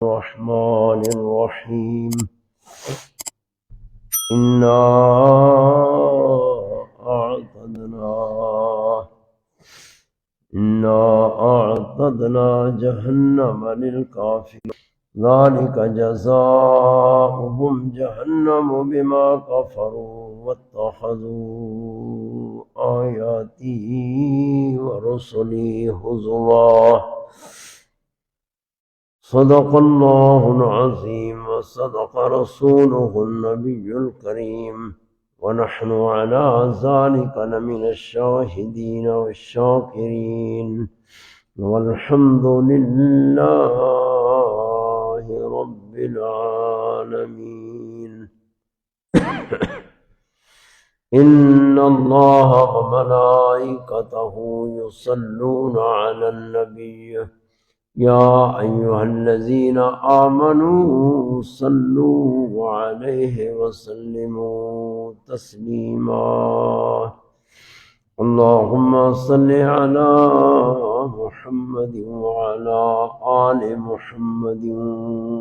الرحمن الرحيم إنا أعتدنا جهنم للكافرين ذلك جزاؤهم جهنم بما كفروا واتخذوا آياتي ورسلي هزوا صدق الله العظيم وصدق رسوله النبي الكريم ونحن على ذلك لمن الشاهدين والشاكرين والحمد لله رب العالمين إن الله وملائكته يصلون على النبي يا أيها الذين آمنوا صلوا عليه وسلموا تسليما اللهم صل على محمد وعلى آل محمد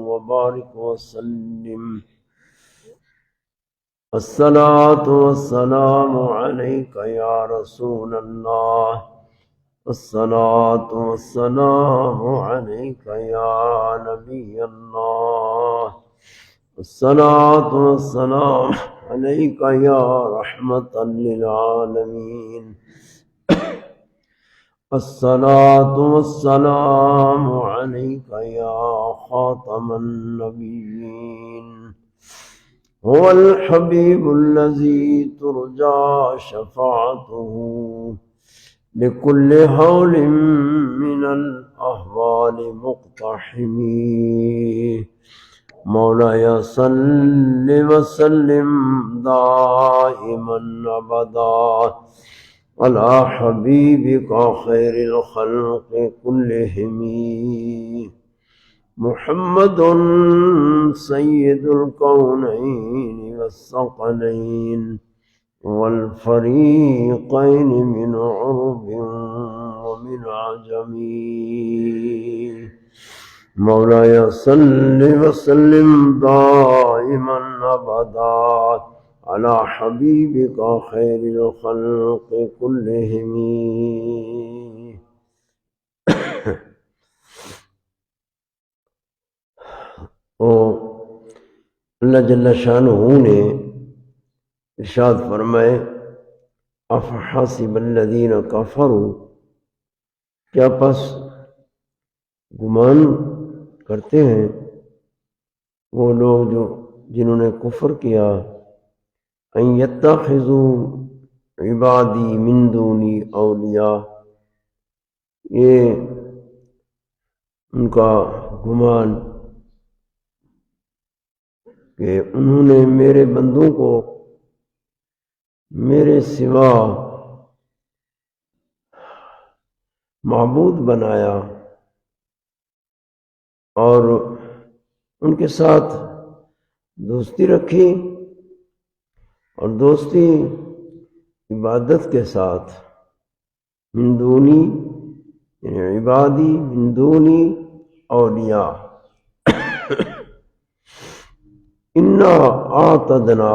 وبارك وسلم الصلاة والسلام عليك يا رسول الله الصلاة والسلام عليك يا نبي الله الصلاة والسلام عليك يا رحمة للعالمين الصلاة والسلام عليك يا خاتم النبيين هو الحبيب الذي ترجى شفاعته لكل هول من الأهوال مقتحم مولاي صل وسلم دائما أبدا على حبيبك خير الخلق كلهم محمد سيد الكونين والثقلين والفريقين من عرب ومن عجم مولاي صل وسلم دائما أبدا على حبيبك خير الخلق كلهم اللہ جل شانہ نے ارشاد فرمائے افحسب الذین کفروا کیا پس گمان کرتے ہیں وہ لوگ جنہوں نے کفر کیا ان یتخذوا عبادی من دونی اولیاء یہ ان کا گمان کہ انہوں نے میرے بندوں کو میرے سوا معبود بنایا اور ان کے ساتھ دوستی رکھی اور دوستی عبادت کے ساتھ من دونی یعنی عبادی من دونی اولیاء انا اعتدنا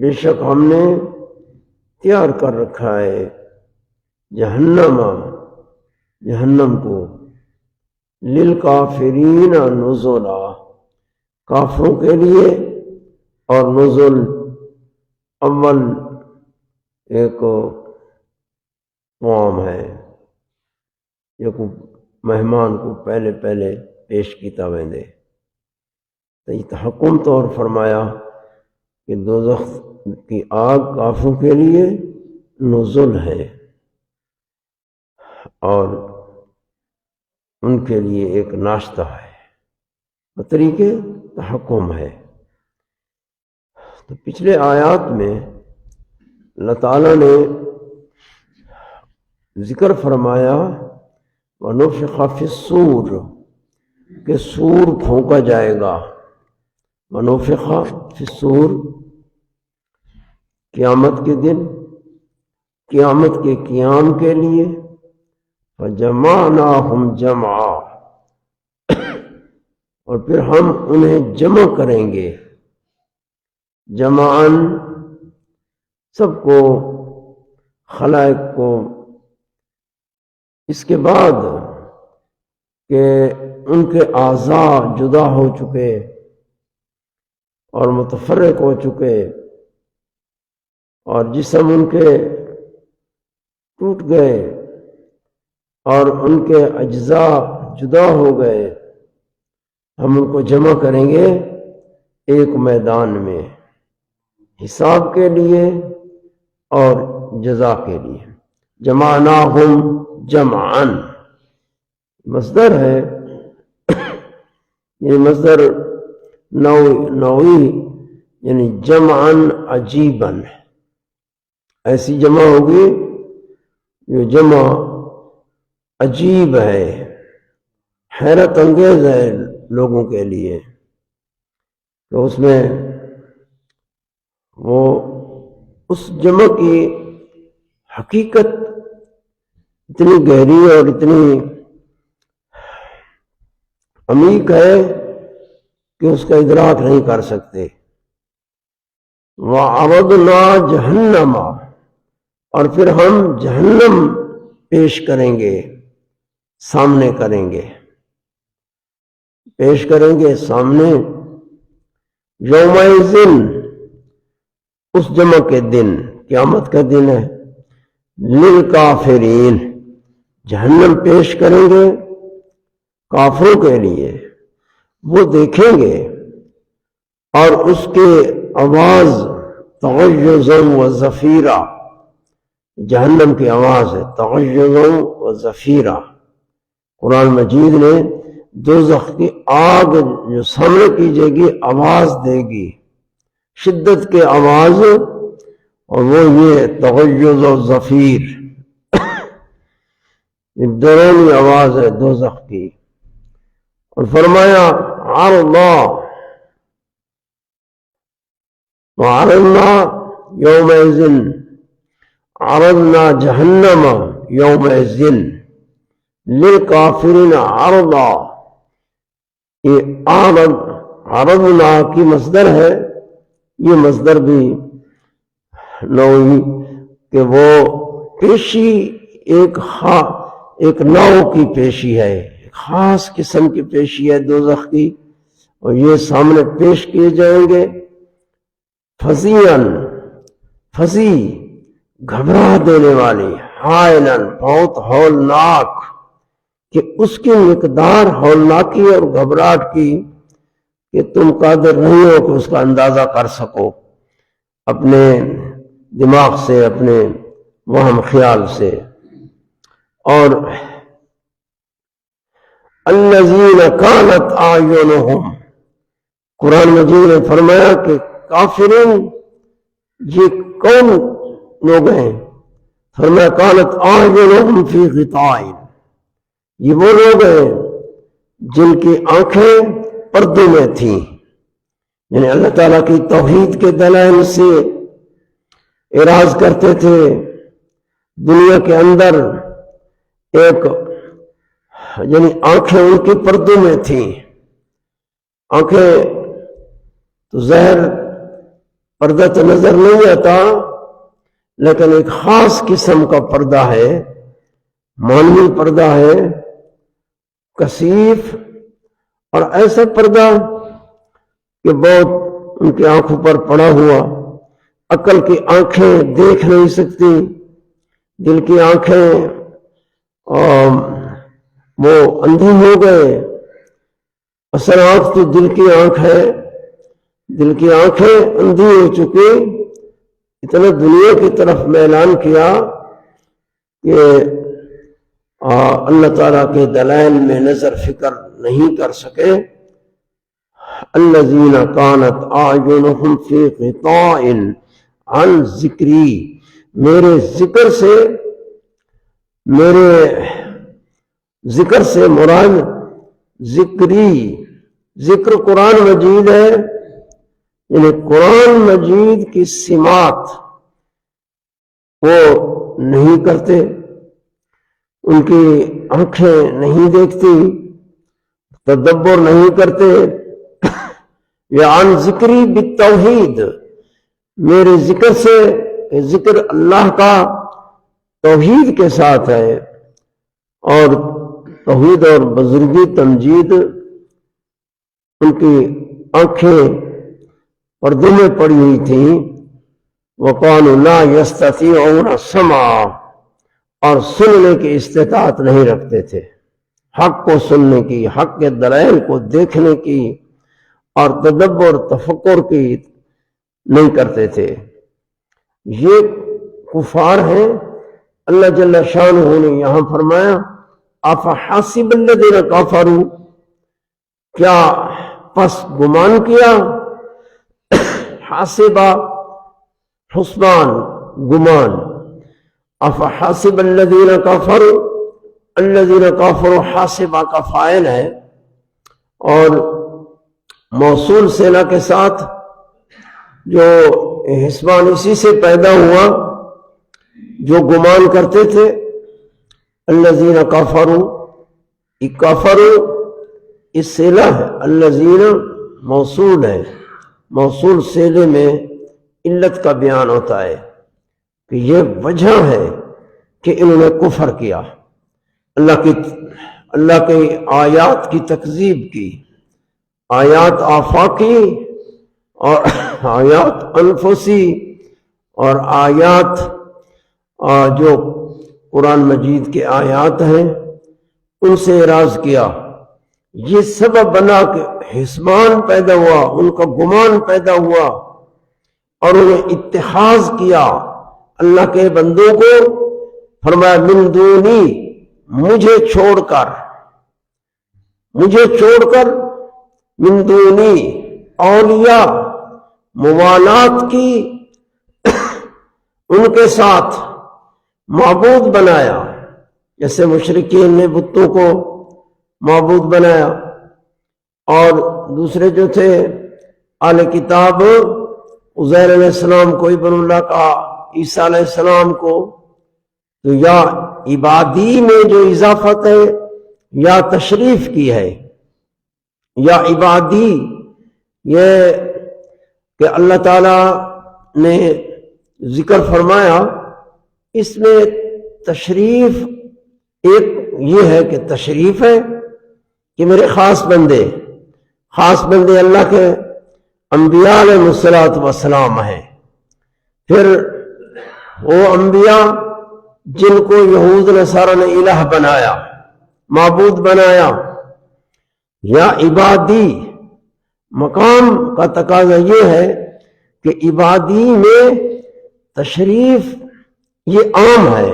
بے شک ہم نے تیار کر رکھا ہے جہنم کو للکافرین نزلا کافروں کے لیے اور نزل اول ایک قوم ہے ایک مہمان کو پہلے پیش کیتا ویندے تو یہ تحکم طور فرمایا کہ دوزخ کی آگ کافروں کے لیے نزل ہے اور ان کے لیے ایک ناشتہ ہے بطریقے تحکم ہے۔ تو پچھلے آیات میں اللہ تعالیٰ نے ذکر فرمایا وَنُفِخَ فِي الصُّورِ کہ سور پھونکا جائے گا، وَنُفِخَ فِي الصُّورِ قیامت کے دن، قیامت کے قیام کے لیے، فَجَمَعْنَاهُمْ جَمْعًا اور پھر ہم انہیں جمع کریں گے، جمعاً سب کو، خلائق کو، اس کے بعد کہ ان کے اعضاء جدا ہو چکے اور متفرق ہو چکے اور جسم ان کے ٹوٹ گئے اور ان کے اجزاء جدا ہو گئے، ہم ان کو جمع کریں گے ایک میدان میں حساب کے لیے اور جزا کے لیے۔ جمعناہم جمعاً مصدر ہے، یہ مصدر نوعی یعنی جمعاً عجیباً، ایسی جمع ہوگی جو جمع عجیب ہے، حیرت انگیز ہے لوگوں کے لیے، تو اس میں وہ اس جمع کی حقیقت اتنی گہری اور اتنی عمیق ہے کہ اس کا ادراک نہیں کر سکتے۔ وَعَرَضْنَا جَهَنَّمَ، اور پھر ہم جہنم پیش کریں گے، سامنے کریں گے، پیش کریں گے سامنے، یومئذ، اس جمع کے دن، قیامت کا دن ہے، للکافرین، جہنم پیش کریں گے کافروں کے لیے، وہ دیکھیں گے اور اس کے آواز تغیظا و زفیرا، جہنم کی آواز ہے تغیظا و زفیرا۔ قرآن مجید نے دوزخ کی آگ جو سامنے کیجیے گی آواز دے گی، شدت کے آواز، اور وہ یہ تغیظ و زفیر، یہ ڈرونی آواز ہے دوزخ کی۔ اور فرمایا عرضا، وعرضنا یومئذ، عرضنا جہنم یومئذ للکافرین عرضا، یہ عرضنا کی مصدر ہے، یہ مصدر بھی نوعی کہ وہ پیشی ایک نوع کی پیشی ہے، ایک خاص قسم کی پیشی ہے دوزخ کی، اور یہ سامنے پیش کیے جائیں گے فزیعاً، فزی گھبرا دینے والی، حائلاً بہت ہولناک، کہ اس کی مقدار ہولناکی اور گھبراہٹ کی کہ تم قادر نہیں ہو کہ اس کا اندازہ کر سکو اپنے دماغ سے، اپنے وہم خیال سے۔ اور الذین کانت اعینہم، قرآن مجید نے فرمایا کہ کافرین یہ کون لوگ ہیں؟ فرمایا کانت اعینہم فی غطاء، یہ وہ لوگ ہیں جن کی آنکھیں پردوں میں تھیں، یعنی اللہ تعالیٰ کی توحید کے دلائل سے اعراض کرتے تھے، دنیا کے اندر ایک یعنی آنکھیں ان کی پردوں میں تھیں، آنکھیں تو ظاہر پردہ تو نظر نہیں آتا، لیکن ایک خاص قسم کا پردہ ہے، معنوی پردہ ہے، کثیف، اور ایسا پردہ کہ بہت ان کی آنکھوں پر پڑا ہوا، عقل کی آنکھیں دیکھ نہیں سکتی، دل کی آنکھیں وہ اندھی ہو گئے۔ اصل آنکھ تو دل کی آنکھ ہے، دل کی آنکھیں اندھی ہو چکی، اتنا دنیا کی طرف میلان کیا کہ اللہ تعالیٰ کے دلائل میں نظر فکر نہیں کر سکے۔ الذین کانت اعینہم فی غطاء عن ذکری، میرے ذکر سے مراد ذکری، ذکر قرآن مجید ہے، یعنی قرآن مجید کی سماعت وہ نہیں کرتے، ان کی آنکھیں نہیں دیکھتی، تدبر نہیں کرتے. یا عن ذکری بالتوحید، میرے ذکر سے، ذکر اللہ کا توحید کے ساتھ ہے، اور توحید اور بزرگی تمجید ان کی آنکھیں پردوں میں پڑی ہوئی تھیں. وَقَالُوا لَا يَسْتَطِيعُونَ السَّمْعَ، اور سننے کی استطاعت نہیں رکھتے تھے، حق کو سننے کی، حق کے دلائل کو دیکھنے کی اور تدبر تفکر کی نہیں کرتے تھے. یہ کفار ہیں. اللہ جل شانہ نے یہاں فرمایا افحسب الذین کفروا، کیا پس گمان کیا، حاسبہ حسبان گمان، افحسب الذین کفروا، الذین کفروا حاسبہ کا فاعل ہے اور موصول صلہ کے ساتھ جو حسبان اسی سے پیدا ہوا جو گمان کرتے تھے. الذین کفروا، کفروا اس صلہ ہے، الذین موصول ہے، موصول صلے میں علت کا بیان ہوتا ہے کہ یہ وجہ ہے کہ انہوں نے کفر کیا، اللہ کی آیات کی تکذیب کی، آیات آفاقی اور آیات انفسی اور آیات جو قرآن مجید کے آیات ہیں ان سے اعراض کیا. یہ سبب بنا کہ حسبان پیدا ہوا، ان کا گمان پیدا ہوا اور انہیں اتخاذ کیا اللہ کے بندوں کو. فرمایا من دونی، مجھے چھوڑ کر، من دونی اولیاء، موالات کی ان کے ساتھ معبود بنایا. جیسے مشرکین نے بتوں کو معبود بنایا، اور دوسرے جو تھے اہل کتاب عزیر علیہ السلام کو ابن اللہ کا، عیسیٰ علیہ السلام کو. تو یا عبادی میں جو اضافت ہے یا تشریف کی ہے، یا عبادی یہ کہ اللہ تعالی نے ذکر فرمایا، اس میں تشریف ایک یہ ہے کہ تشریف ہے کہ میرے خاص بندے اللہ کے انبیاء علیہ السلام ہیں. پھر وہ انبیاء جن کو یہود نصارہ نے الہ بنایا، معبود بنایا. یا عبادی مقام کا تقاضا یہ ہے کہ عبادی میں تشریف یہ عام ہے،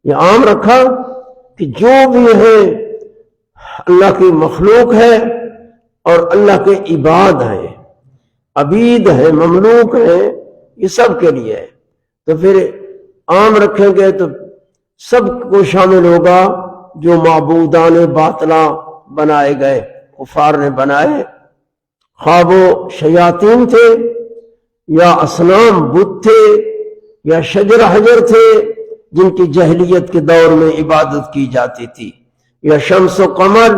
یہ عام رکھا کہ جو بھی ہے اللہ کی مخلوق ہے اور اللہ کے عباد ہیں، عبید ہیں، مملوک ہیں، یہ سب کے لیے ہے. تو پھر عام رکھیں گے تو سب کو شامل ہوگا جو معبودان باطلہ بنائے گئے، کفار نے بنائے، خواہ وہ شیاطین تھے یا اصنام بت تھے یا شجر حجر تھے جن کی جاہلیت کے دور میں عبادت کی جاتی تھی، یا شمس و قمر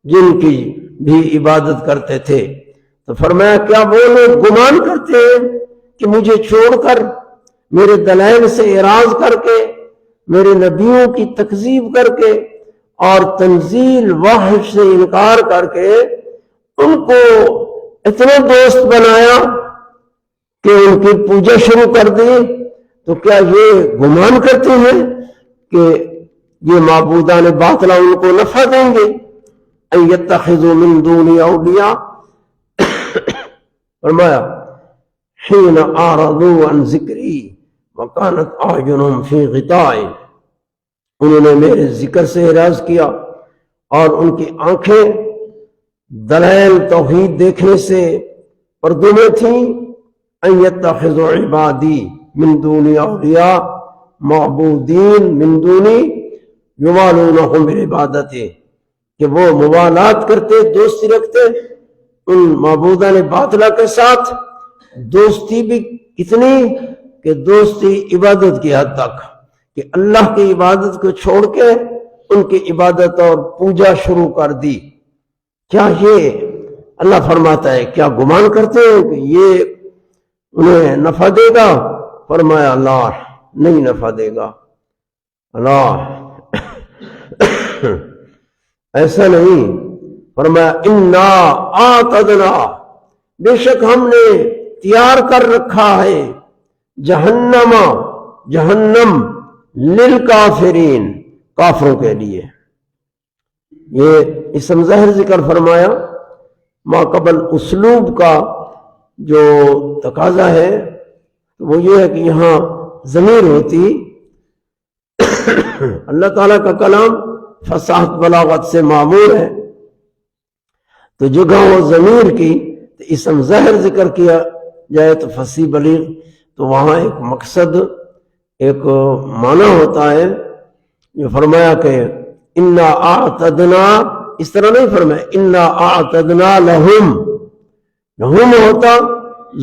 جن کی بھی عبادت کرتے تھے. تو فرمایا کیا وہ لوگ گمان کرتے ہیں کہ مجھے چھوڑ کر، میرے دلائل سے اعراض کر کے، میرے نبیوں کی تکذیب کر کے اور تنزیل وحی سے انکار کر کے ان کو اتنا دوست بنایا کہ ان کی پوجا شروع کر دی؟ تو کیا یہ گمان کرتے ہیں کہ یہ معبودان باطلہ ان کو نفع دیں گے؟ ان یتخذوا من دونی اولیاء، فرمایا حین اعرضوا عن ذکری وکانت اعینہم فی غطاء، انہوں نے میرے ذکر سے اعراض کیا اور ان کی آنکھیں دلائل توحید دیکھنے سے پردوں میں تھیں. ان یتخذوا عبادی من دونی اولیاء معبودین من دونی یوالونہم بالعبادت، کہ وہ موالات کرتے، دوستی رکھتے ان معبودان باطلہ کے ساتھ. دوستی بھی کتنی کہ دوستی عبادت کی حد تک کہ اللہ کی عبادت کو چھوڑ کے ان کی عبادت اور پوجا شروع کر دی. کیا یہ اللہ فرماتا ہے کیا گمان کرتے ہیں کہ یہ انہیں نفع دے گا؟ فرمایا اللہ نہیں نفع دے گا، اللہ ایسا نہیں۔ فرمایا انا اعتدنا، بے شک ہم نے تیار کر رکھا ہے جہنم للکافرین، کافروں کے لیے۔ یہ اسم ظاہر ذکر فرمایا، ما قبل اسلوب کا جو تقاضا ہے وہ یہ ہے کہ یہاں ضمیر ہوتی، اللہ تعالیٰ کا کلام فصاحت بلاغت سے معمور ہے، تو جگہ وہ ضمیر کی تو اسم ظاہر ذکر کیا جائے تو فصیح بلیغ، تو وہاں ایک مقصد ایک معنی ہوتا ہے۔ یہ فرمایا کہ انا اعتدنا، اس طرح نہیں فرمایا انا اعتدنا لہم، لہم ہوتا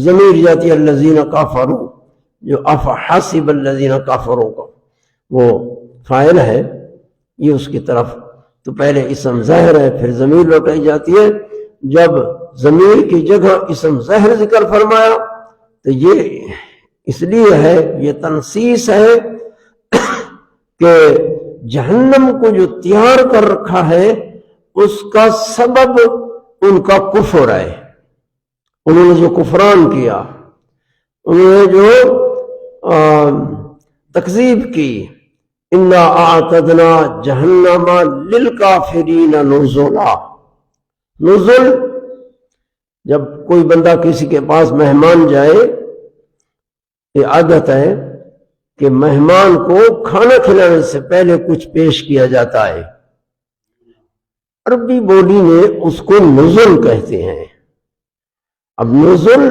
ضمیر جاتی ہے الذین کفروا، جو افحسب الذین کفروا کا وہ فاعل ہے، یہ اس کی طرف تو پہلے اسم ظاہر ہے پھر ضمیر لوٹائی جاتی ہے۔ جب ضمیر کی جگہ اسم ظاہر ذکر فرمایا تو یہ اس لیے ہے، یہ تنصیص ہے کہ جہنم کو جو تیار کر رکھا ہے اس کا سبب ان کا کفر ہے، انہوں نے جو کفران کیا، انہوں نے جو تکذیب کی۔ انا اعتدنا جہنم للکافرین نزلا، نزل جب کوئی بندہ کسی کے پاس مہمان جائے، یہ عادت ہے کہ مہمان کو کھانا کھلانے سے پہلے کچھ پیش کیا جاتا ہے، عربی بولی میں اس کو نزل کہتے ہیں۔ اب نزل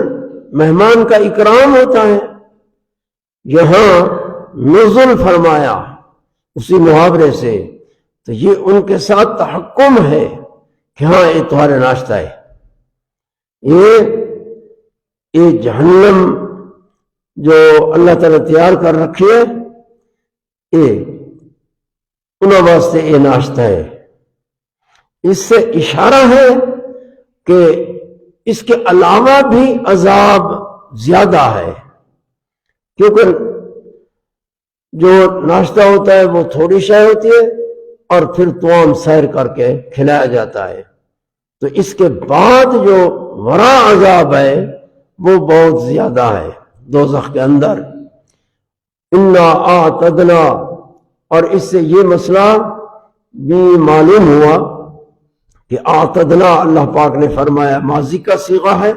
مہمان کا اکرام ہوتا ہے، یہاں نزل فرمایا اسی محاورے سے، تو یہ ان کے ساتھ تحکم ہے کہ ہاں یہ تمہارا ناشتہ ہے، یہ جہنم جو اللہ تعالیٰ تیار کر رکھی ہے یہ انہوں واسطے یہ ناشتہ ہے۔ اس سے اشارہ ہے کہ اس کے علاوہ بھی عذاب زیادہ ہے، کیونکہ جو ناشتہ ہوتا ہے وہ تھوڑی شے ہوتی ہے اور پھر توام سیر کر کے کھلایا جاتا ہے، تو اس کے بعد جو ورا عذاب ہے وہ بہت زیادہ ہے دوزخ کے اندر۔ انا اعتدنا، اور اس سے یہ مسئلہ بھی معلوم ہوا کہ اعتدنا اللہ پاک نے فرمایا ماضی کا صیغہ ہے،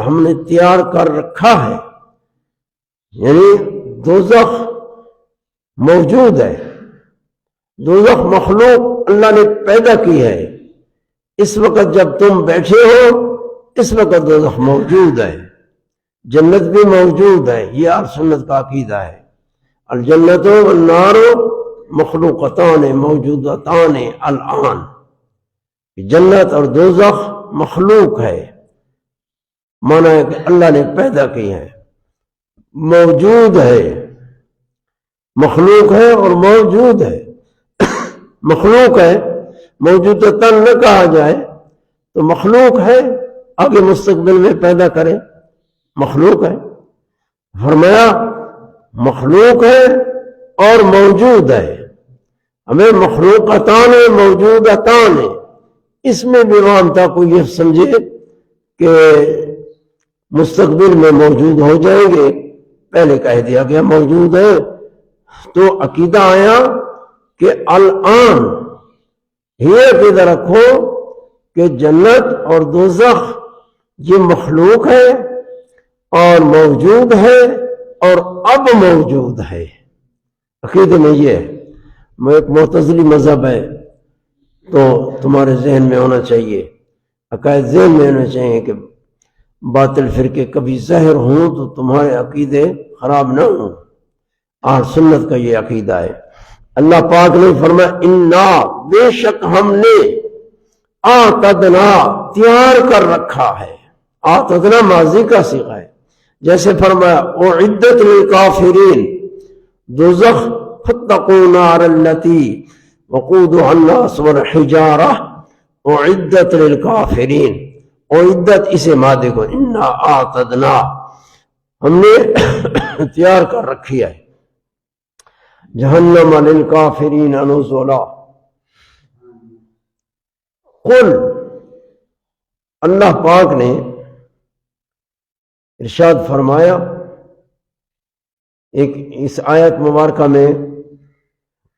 ہم نے تیار کر رکھا ہے، یعنی دوزخ موجود ہے، دوزخ مخلوق اللہ نے پیدا کی ہے۔ اس وقت جب تم بیٹھے ہو اس وقت دوزخ موجود ہے، جنت بھی موجود ہے، یہ اہل سنت کا عقیدہ ہے۔ الجنت والنار مخلوقتان موجودتان الآن، جنت اور دوزخ مخلوق ہے، مانا ہے کہ اللہ نے پیدا کی ہے، موجود ہے، مخلوق ہے اور موجود ہے۔ مخلوق ہے، موجودتاً نہ کہا جائے تو مخلوق ہے، آگے مستقبل میں پیدا کرے، مخلوق ہے۔ فرمایا مخلوق ہے اور موجود ہے، ہمیں مخلوقتان موجودتان، اس میں بھی وہاں کوئی یہ سمجھے کہ مستقبل میں موجود ہو جائیں گے، پہلے کہہ دیا گیا موجود ہے، تو عقیدہ آیا کہ الآن یہ عقیدہ رکھو کہ جنت اور دوزخ یہ مخلوق ہے اور موجود ہے اور اب موجود ہے۔ عقیدے میں یہ ہے، میں ایک معتزلی مذہب ہے تو تمہارے ذہن میں ہونا چاہیے، عقائد ذہن میں ہونا چاہیے کہ باطل فرقے کبھی ظاہر ہوں تو تمہارے عقیدے خراب نہ ہوں۔ اہل سنت کا یہ عقیدہ ہے۔ اللہ پاک نے فرمایا انا، بے شک ہم نے، اعتدنا، تیار کر رکھا ہے۔ اعتدنا ماضی کا صیغہ ہے، جیسے فرمایا اعدت للکافرین، دوزخ فاتقوا النار التي وقودها الناس والحجارہ اعدت للکافرین، اعدت اسے مادے کو، انا اعتدنا ہم نے تیار کر رکھی ہے، جہنم للکافرین نزلا۔ قل، اللہ پاک نے ارشاد فرمایا ایک اس آیت مبارکہ میں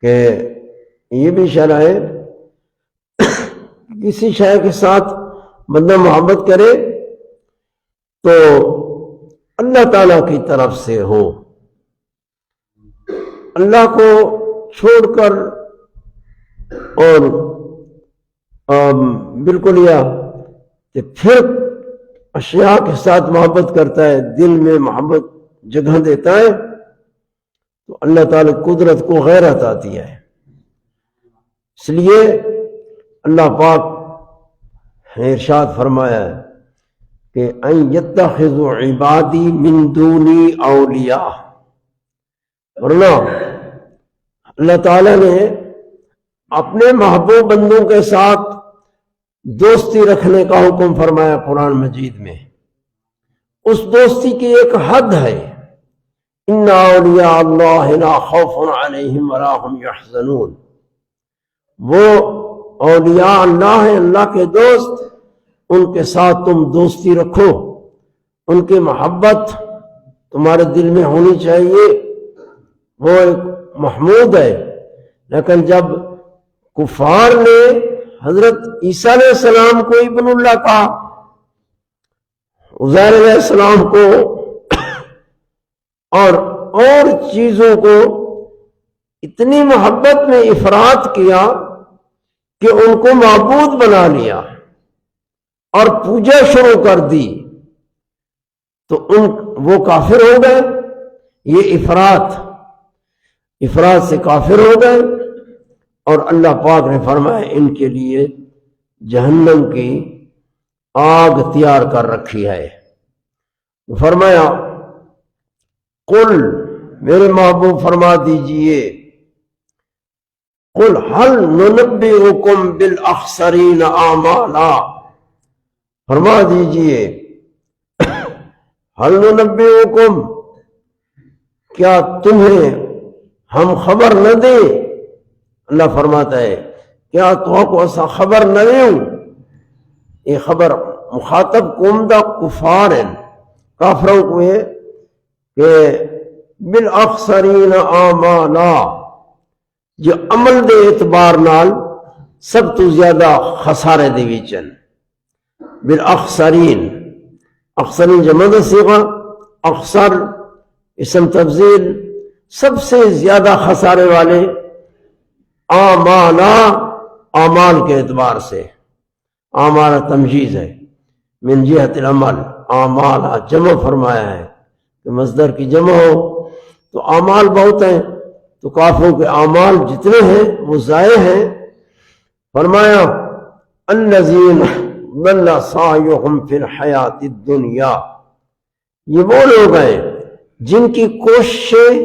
کہ یہ بھی شرح ہے کسی شے کے ساتھ بندہ محبت کرے تو اللہ تعالیٰ کی طرف سے ہو، اللہ کو چھوڑ کر اور بالکل یا کہ پھر اشیاء کے ساتھ محبت کرتا ہے، دل میں محبت جگہ دیتا ہے تو اللہ تعالیٰ قدرت کو غیرت آتی ہے۔ اس لیے اللہ پاک نے ارشاد فرمایا ہے کہ ان یتخذوا عبادی من دونی اولیاء، ورنہ اللہ تعالیٰ نے اپنے محبوب بندوں کے ساتھ دوستی رکھنے کا حکم فرمایا قرآن مجید میں۔ اس دوستی کی ایک حد ہے، ان اولیاء اللہ لا خوف علیہم ولا هم یحزنون، وہ اولیاء اللہ ہیں، اللہ کے دوست، ان کے ساتھ تم دوستی رکھو، ان کی محبت تمہارے دل میں ہونی چاہیے، وہ ایک محمود ہے۔ لیکن جب کفار نے حضرت عیسیٰ علیہ السلام کو ابن اللہ کہا، عزیر علیہ السلام کو اور چیزوں کو اتنی محبت میں افراط کیا کہ ان کو معبود بنا لیا اور پوجا شروع کر دی، تو وہ کافر ہو گئے۔ یہ افراط سے کافر ہو گئے، اور اللہ پاک نے فرمایا ان کے لیے جہنم کی آگ تیار کر رکھی ہے۔ فرمایا قل، میرے محبوب فرما دیجئے، قل هل ننبئکم بالاخسرین اعمالا، فرما دیجئے هل ننبئکم، کیا تمہیں ہم خبر نہ دیں؟ اللہ فرماتا ہے کیا تو کو ایسا خبر نہ دوں؟ یہ خبر مخاطب قومدہ کفار ہیں، کافروں کو ہے کہ بالاخسرین اعمالا، جو عمل دے اعتبار نال سب تو زیادہ خسارے دے وچن۔ بالاخسرین، اخسرین جمع دا صیغہ، اخسر اسم تفضیل، سب سے زیادہ خسارے والے، اعمالا، اعمال کے اعتبار سے، اعمال تمجیز ہے، من جہت العمل، اعمالا جمع فرمایا ہے کہ مصدر کی جمع ہو تو اعمال بہت ہیں، تو کافروں کے اعمال جتنے ہیں وہ ضائع ہیں۔ فرمایا الذین ضل سعیہم فی الحیات الدنیا، یہ وہ لوگ ہیں جن کی کوششیں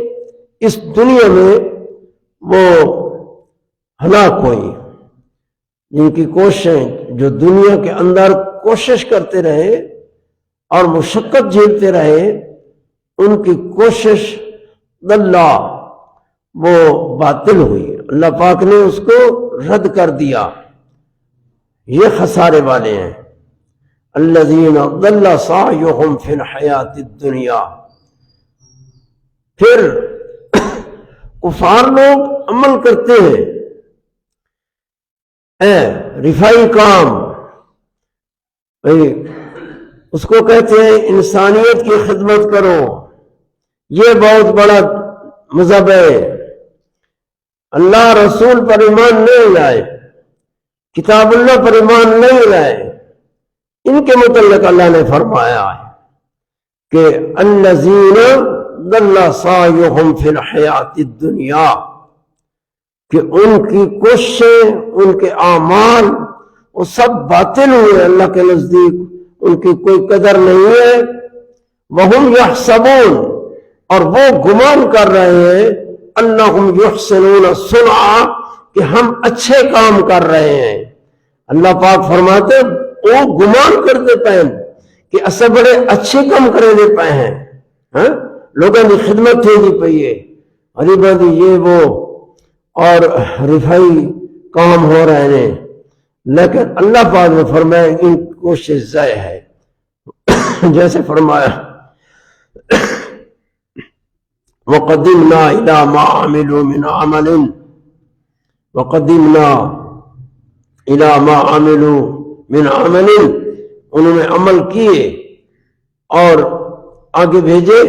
اس دنیا میں وہ ہلاک ہوئی، جن کی کوششیں جو دنیا کے اندر کوشش کرتے رہے اور مشقت جھیلتے رہے، ان کی کوشش اللہ وہ باطل ہوئی، اللہ پاک نے اس کو رد کر دیا۔ یہ خسارے والے ہیں الذین ضل سعیہم فی الحیات الدنیا۔ پھر کفار لوگ عمل کرتے ہیں، رفائی کام، اس کو کہتے ہیں انسانیت کی خدمت کرو، یہ بہت بڑا مذہب ہے۔ اللہ رسول پر ایمان نہیں لائے، کتاب اللہ پر ایمان نہیں لائے، ان کے متعلق اللہ نے فرمایا ہے کہ الذین ضل سعیہم فی الحیات الدنیا، کہ ان کی کوششیں، ان کے اعمال وہ سب باطل ہوئے، اللہ کے نزدیک ان کی کوئی قدر نہیں ہے۔ وہم یحسبون، اور وہ گمان کر رہے ہیں، انہم یحسنون صنعا، کہ ہم اچھے کام کر رہے ہیں، اللہ پاک فرماتے وہ گمان کرتے پے کہ اسا بڑے اچھے کام کرے دے پے ہیں، ہاں لوگوں کی خدمت تھی دی پئی ہے، غریباں دی یہ وہ اور رفائی کام ہو رہے ہیں، لیکن اللہ پاک نے فرمایا ان کوشش ضائع ہے۔ جیسے فرمایا وَقَدِمْنَا إِلَى مَا عَمِلُوا مِنْ عَمَلٍ وَقَدِمْنَا إِلَى مَا عَمِلُوا مِنْ عَمَلٍ، انہوں نے عمل کیے اور آگے بھیجے،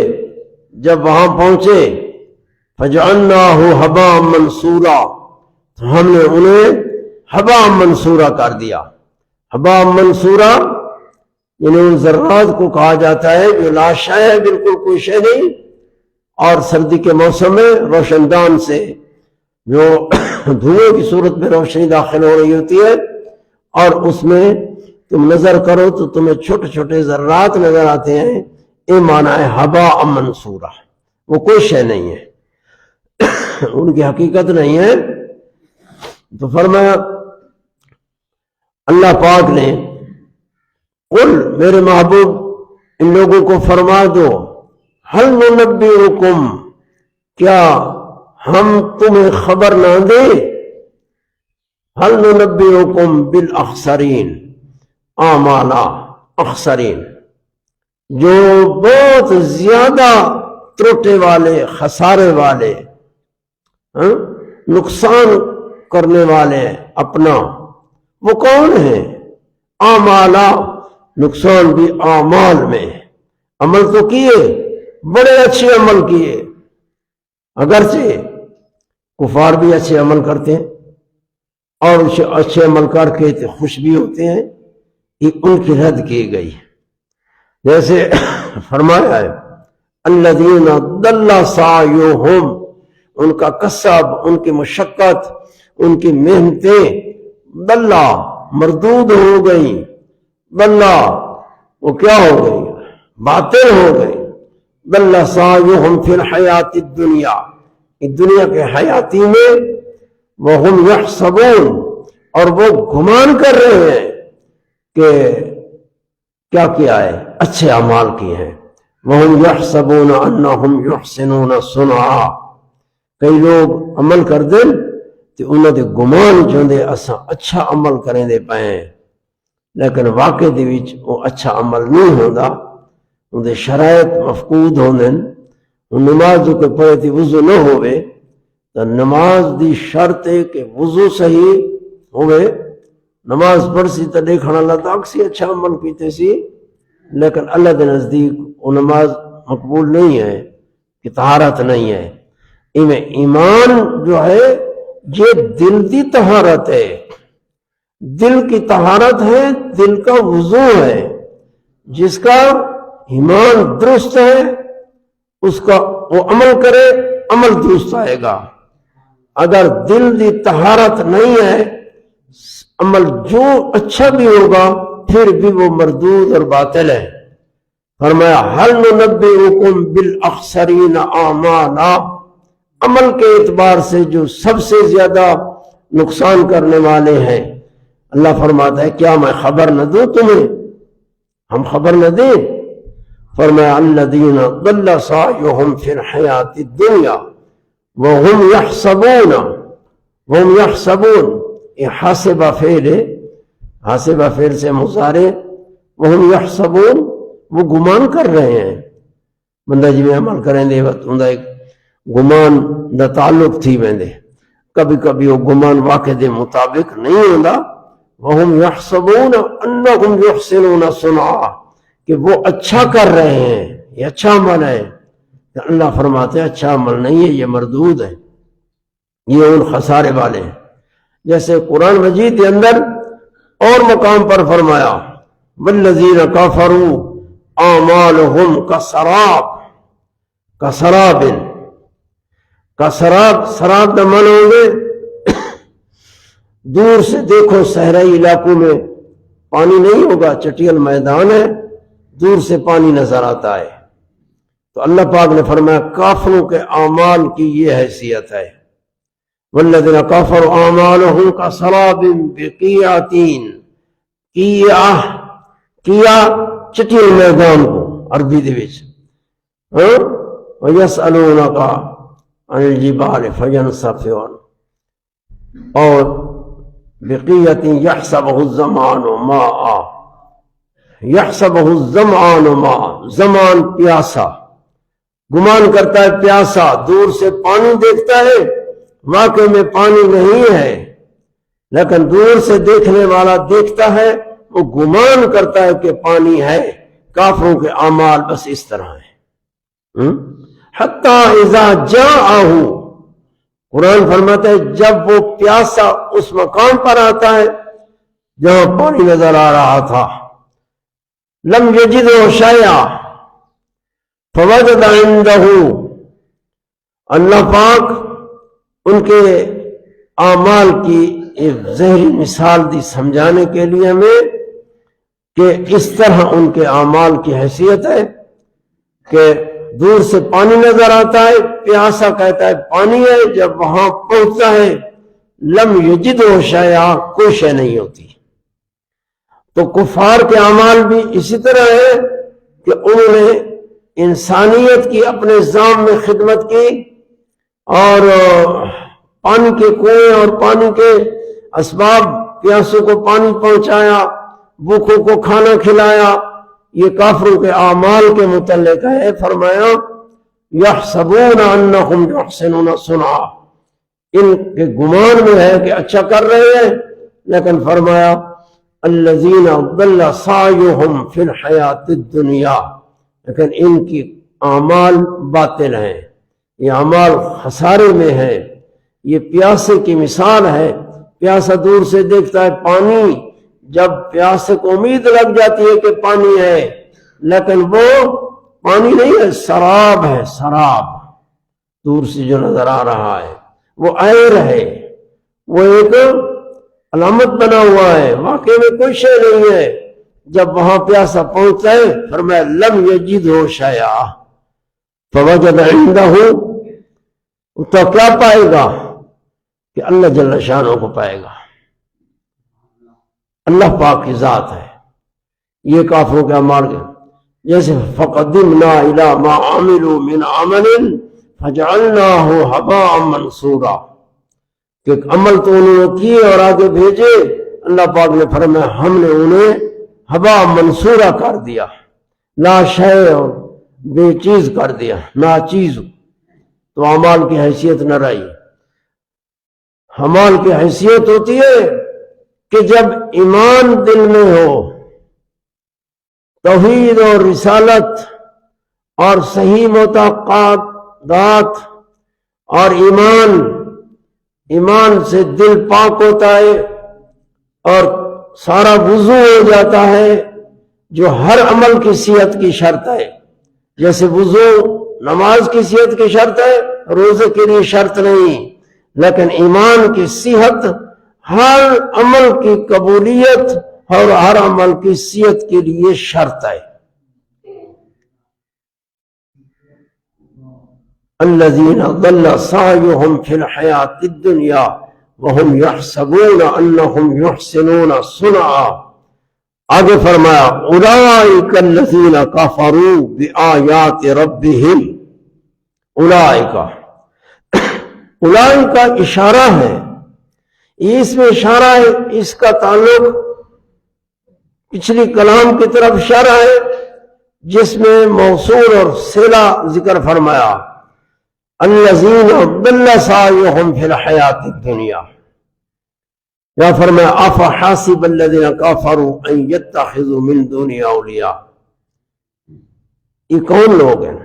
جب وہاں پہنچے فَجْعَلْنَاهُ هَبَاءً مَنْثُورًا، تو ہم نے انہیں ہباء منصورہ کر دیا۔ ہباء منصورہ یعنی ان ذرات کو کہا جاتا ہے جو لاشیں ہے، بالکل کوئی شے نہیں، اور سردی کے موسم میں روشن دان سے جو دھوئیں کی صورت میں روشنی داخل ہو رہی ہوتی ہے، اور اس میں تم نظر کرو تو تمہیں چھوٹے چھوٹے ذرات نظر آتے ہیں، یہ معنی ہے ہباء منصورہ، وہ کوئی شے نہیں ہے، ان کی حقیقت نہیں ہے۔ تو فرمایا اللہ پاک نے قل، میرے محبوب ان لوگوں کو فرما دو، ہل ننبئکم، کیا ہم تمہیں خبر نہ دیں، ہل ننبئکم بالاخسرین اعمالا، اخسرین جو بہت زیادہ تروٹے والے، خسارے والے، نقصان کرنے والے اپنا، وہ کون ہیں؟ اعمالا، نقصان بھی اعمال میں، عمل تو کیے، بڑے اچھے عمل کیے، اگرچہ کفار بھی اچھے عمل کرتے ہیں اور اچھے عمل کر کے خوش بھی ہوتے ہیں، یہ ان کی رد کی گئی۔ جیسے فرمایا ہے الذین ضل سعیہم، ان کا کسب، ان کی مشقت، ان کی محنتیں ضل، مردود ہو گئی، ضل وہ کیا ہو گئی؟ باطل ہو گئی۔ ضل سعیہم فی الحیات الدنیا، اس دنیا کے حیاتی میں، وہم یحسبون، اور وہ گمان کر رہے ہیں کہ کیا کیا ہے؟ اچھے اعمال کیے ہیں۔ وہم یحسبون انہم یحسنون صنعا، کئی لوگ عمل کر دیں تو انہوں نے گمان چاہتے اساں اچھا عمل کریں دے پائیں، لیکن واقع دے وچ وہ اچھا عمل نہیں ہوتا، ان شرائط مفقود ہوندے۔ نماز جو کہ پڑھے تھی وضو نہ ہوئے تو نماز دی شرط ہے کہ وضو صحیح ہوئے، نماز پڑھ سی تو دیکھنا اللہ تاک سی اچھا عمل کیتے سی، لیکن اللہ دے نزدیک وہ نماز مقبول نہیں ہے کہ طہارت نہیں ہے۔ ایمان جو ہے یہ دل کی طہارت ہے، دل کی طہارت ہے، دل کا وضو ہے، جس کا ایمان درست ہے اس کا وہ عمل کرے، عمل درست آئے گا۔ اگر دل کی طہارت نہیں ہے، عمل جو اچھا بھی ہوگا پھر بھی وہ مردود اور باطل ہے۔ فرمایا ہل ننبئکم بالاخسرین اعمالا، عمل کے اعتبار سے جو سب سے زیادہ نقصان کرنے والے ہیں، اللہ فرماتا ہے کیا میں خبر نہ دوں تمہیں؟ ہم خبر نہ دیں؟ فرمایا الذین ضل سعیہم فی الحیات الدنیا وہم یحسبون، وہم یحسبون، یہ حاسبہ فعل ہے، حاسبہ فعل سے مضارع، وہم یحسبون، وہ گمان کر رہے ہیں۔ بندہ جی میں عمل کریں دے وقت ہوں ایک گمان دا تعلق تھی ویندے، کبھی کبھی وہ گمان واقع دے مطابق نہیں ہوندا۔ وہم یحسبون انہم یحسنون صنعا، کہ وہ اچھا کر رہے ہیں، یہ اچھا عمل ہے۔ اللہ فرماتے ہیں اچھا عمل نہیں ہے، یہ مردود ہے، یہ ان خسارے والے ہیں۔ جیسے قرآن مجید کے اندر اور مقام پر فرمایا والذین کفروا اعمالہم کسراب، کسراب، کسراب، سراب نہ من ہوں گے، دور سے دیکھو صحرائی علاقوں میں پانی نہیں ہوگا، چٹیل میدان ہے، دور سے پانی نظر آتا ہے۔ تو اللہ پاک نے فرمایا کافروں کے اعمال کی یہ حیثیت ہے، والذین کفروا اعمالهم کسراب بقیعۃ، کیا چٹی میدان کو عربی دے وچ، وَيَسْأَلُونَكَ عَنِ الْجِبَالِ فَيَنْسَفِعُونَ، اور بقیعۃ یحسبہ الظمآن ماء، یحسبہ الظمآن ماء، زمان پیاسا، گمان کرتا ہے پیاسا، دور سے پانی دیکھتا ہے، واقع میں پانی نہیں ہے، لیکن دور سے دیکھنے والا دیکھتا ہے، وہ گمان کرتا ہے کہ پانی ہے۔ کافروں کے اعمال بس اس طرح ہیں۔ حتی اذا جاءہ، قرآن فرماتا ہے جب وہ پیاسا اس مقام پر آتا ہے جہاں پانی نظر آ رہا تھا، لم یجدہ شیئا فوجد عندہ، اللہ پاک ان کے اعمال کی ایک ظاہری مثال دی سمجھانے کے لیے ہمیں کہ اس طرح ان کے اعمال کی حیثیت ہے کہ دور سے پانی نظر آتا ہے، پیاسا کہتا ہے پانی ہے، جب وہاں پہنچتا ہے لم یجدہ شیئا، کوئی شے نہیں ہوتی۔ تو کفار کے اعمال بھی اسی طرح ہے کہ انہوں نے انسانیت کی اپنے نظام میں خدمت کی، اور پانی کے کنویں اور پانی کے اسباب، پیاسوں کو پانی پہنچایا، بھوکوں کو کھانا کھلایا، یہ کافروں کے اعمال کے متعلق ہے۔ فرمایا یحسبون انہم یحسنون صنعا، ان کے گمان میں ہے کہ اچھا کر رہے ہیں، لیکن فرمایا الذین ضل سعیہم فی الحیاۃ الدنیا، لیکن ان کی اعمال باطل ہیں، یہ اعمال خسارے میں ہے۔ یہ پیاسے کی مثال ہے، پیاسا دور سے دیکھتا ہے پانی، جب پیاسے کو امید لگ جاتی ہے کہ پانی ہے، لیکن وہ پانی نہیں ہے، سراب ہے، سراب دور سے جو نظر آ رہا ہے، وہ عیر ہے، وہ ایک علامت بنا ہوا ہے، واقعی میں کوئی شے نہیں ہے۔ جب وہاں پیاسا پہنچتا ہے فرمایا لم یجدہ شیئا فوجد عندہ، تو کیا پائے گا کہ اللہ جل شانہ کو پائے گا، اللہ پاک کی ذات ہے۔ یہ کافروں کے اعمال کے جیسے فقدمنا الی ما عملوا من عمل فجعلناہ ہباء منثورا، کہ عمل تو انہوں نے کیے اور آگے بھیجے، اللہ پاک نے فرمایا ہم نے انہیں ہباء منثورا کر دیا، لا شیء، اور بے چیز کر دیا، ناچیز۔ تو اعمال کی حیثیت نہ رہی۔ اعمال کی حیثیت ہوتی ہے کہ جب ایمان دل میں ہو، توحید اور رسالت اور صحیح معتقدات اور ایمان سے دل پاک ہوتا ہے اور سارا وضو ہو جاتا ہے، جو ہر عمل کی صحت کی شرط ہے۔ جیسے وضو نماز کی صحت کی شرط ہے، روزے کے لیے شرط نہیں، لیکن ایمان کی صحت ہر عمل کی قبولیت اور ہر عمل کی صحت کے لیے شرط ہے۔ الذین ضل سعیہم فی الحیاۃ الدنیا وہم یحسبون انہم یحسنون صنعا۔ آگے فرمایا اولئک الذین کفروا بآیات ربہم، اولئک کا اشارہ ہے، اس میں اشارہ ہے، اس کا تعلق پچھلی کلام کی طرف اشارہ ہے جس میں موصول اور صلہ ذکر فرمایا، الذین ضل سعیہم فی الحیاۃ الدنیا، یا فرمایا افحسب الذین کفروا ان یتخذوا من دونی اولیاء، یہ کون لوگ ہیں؟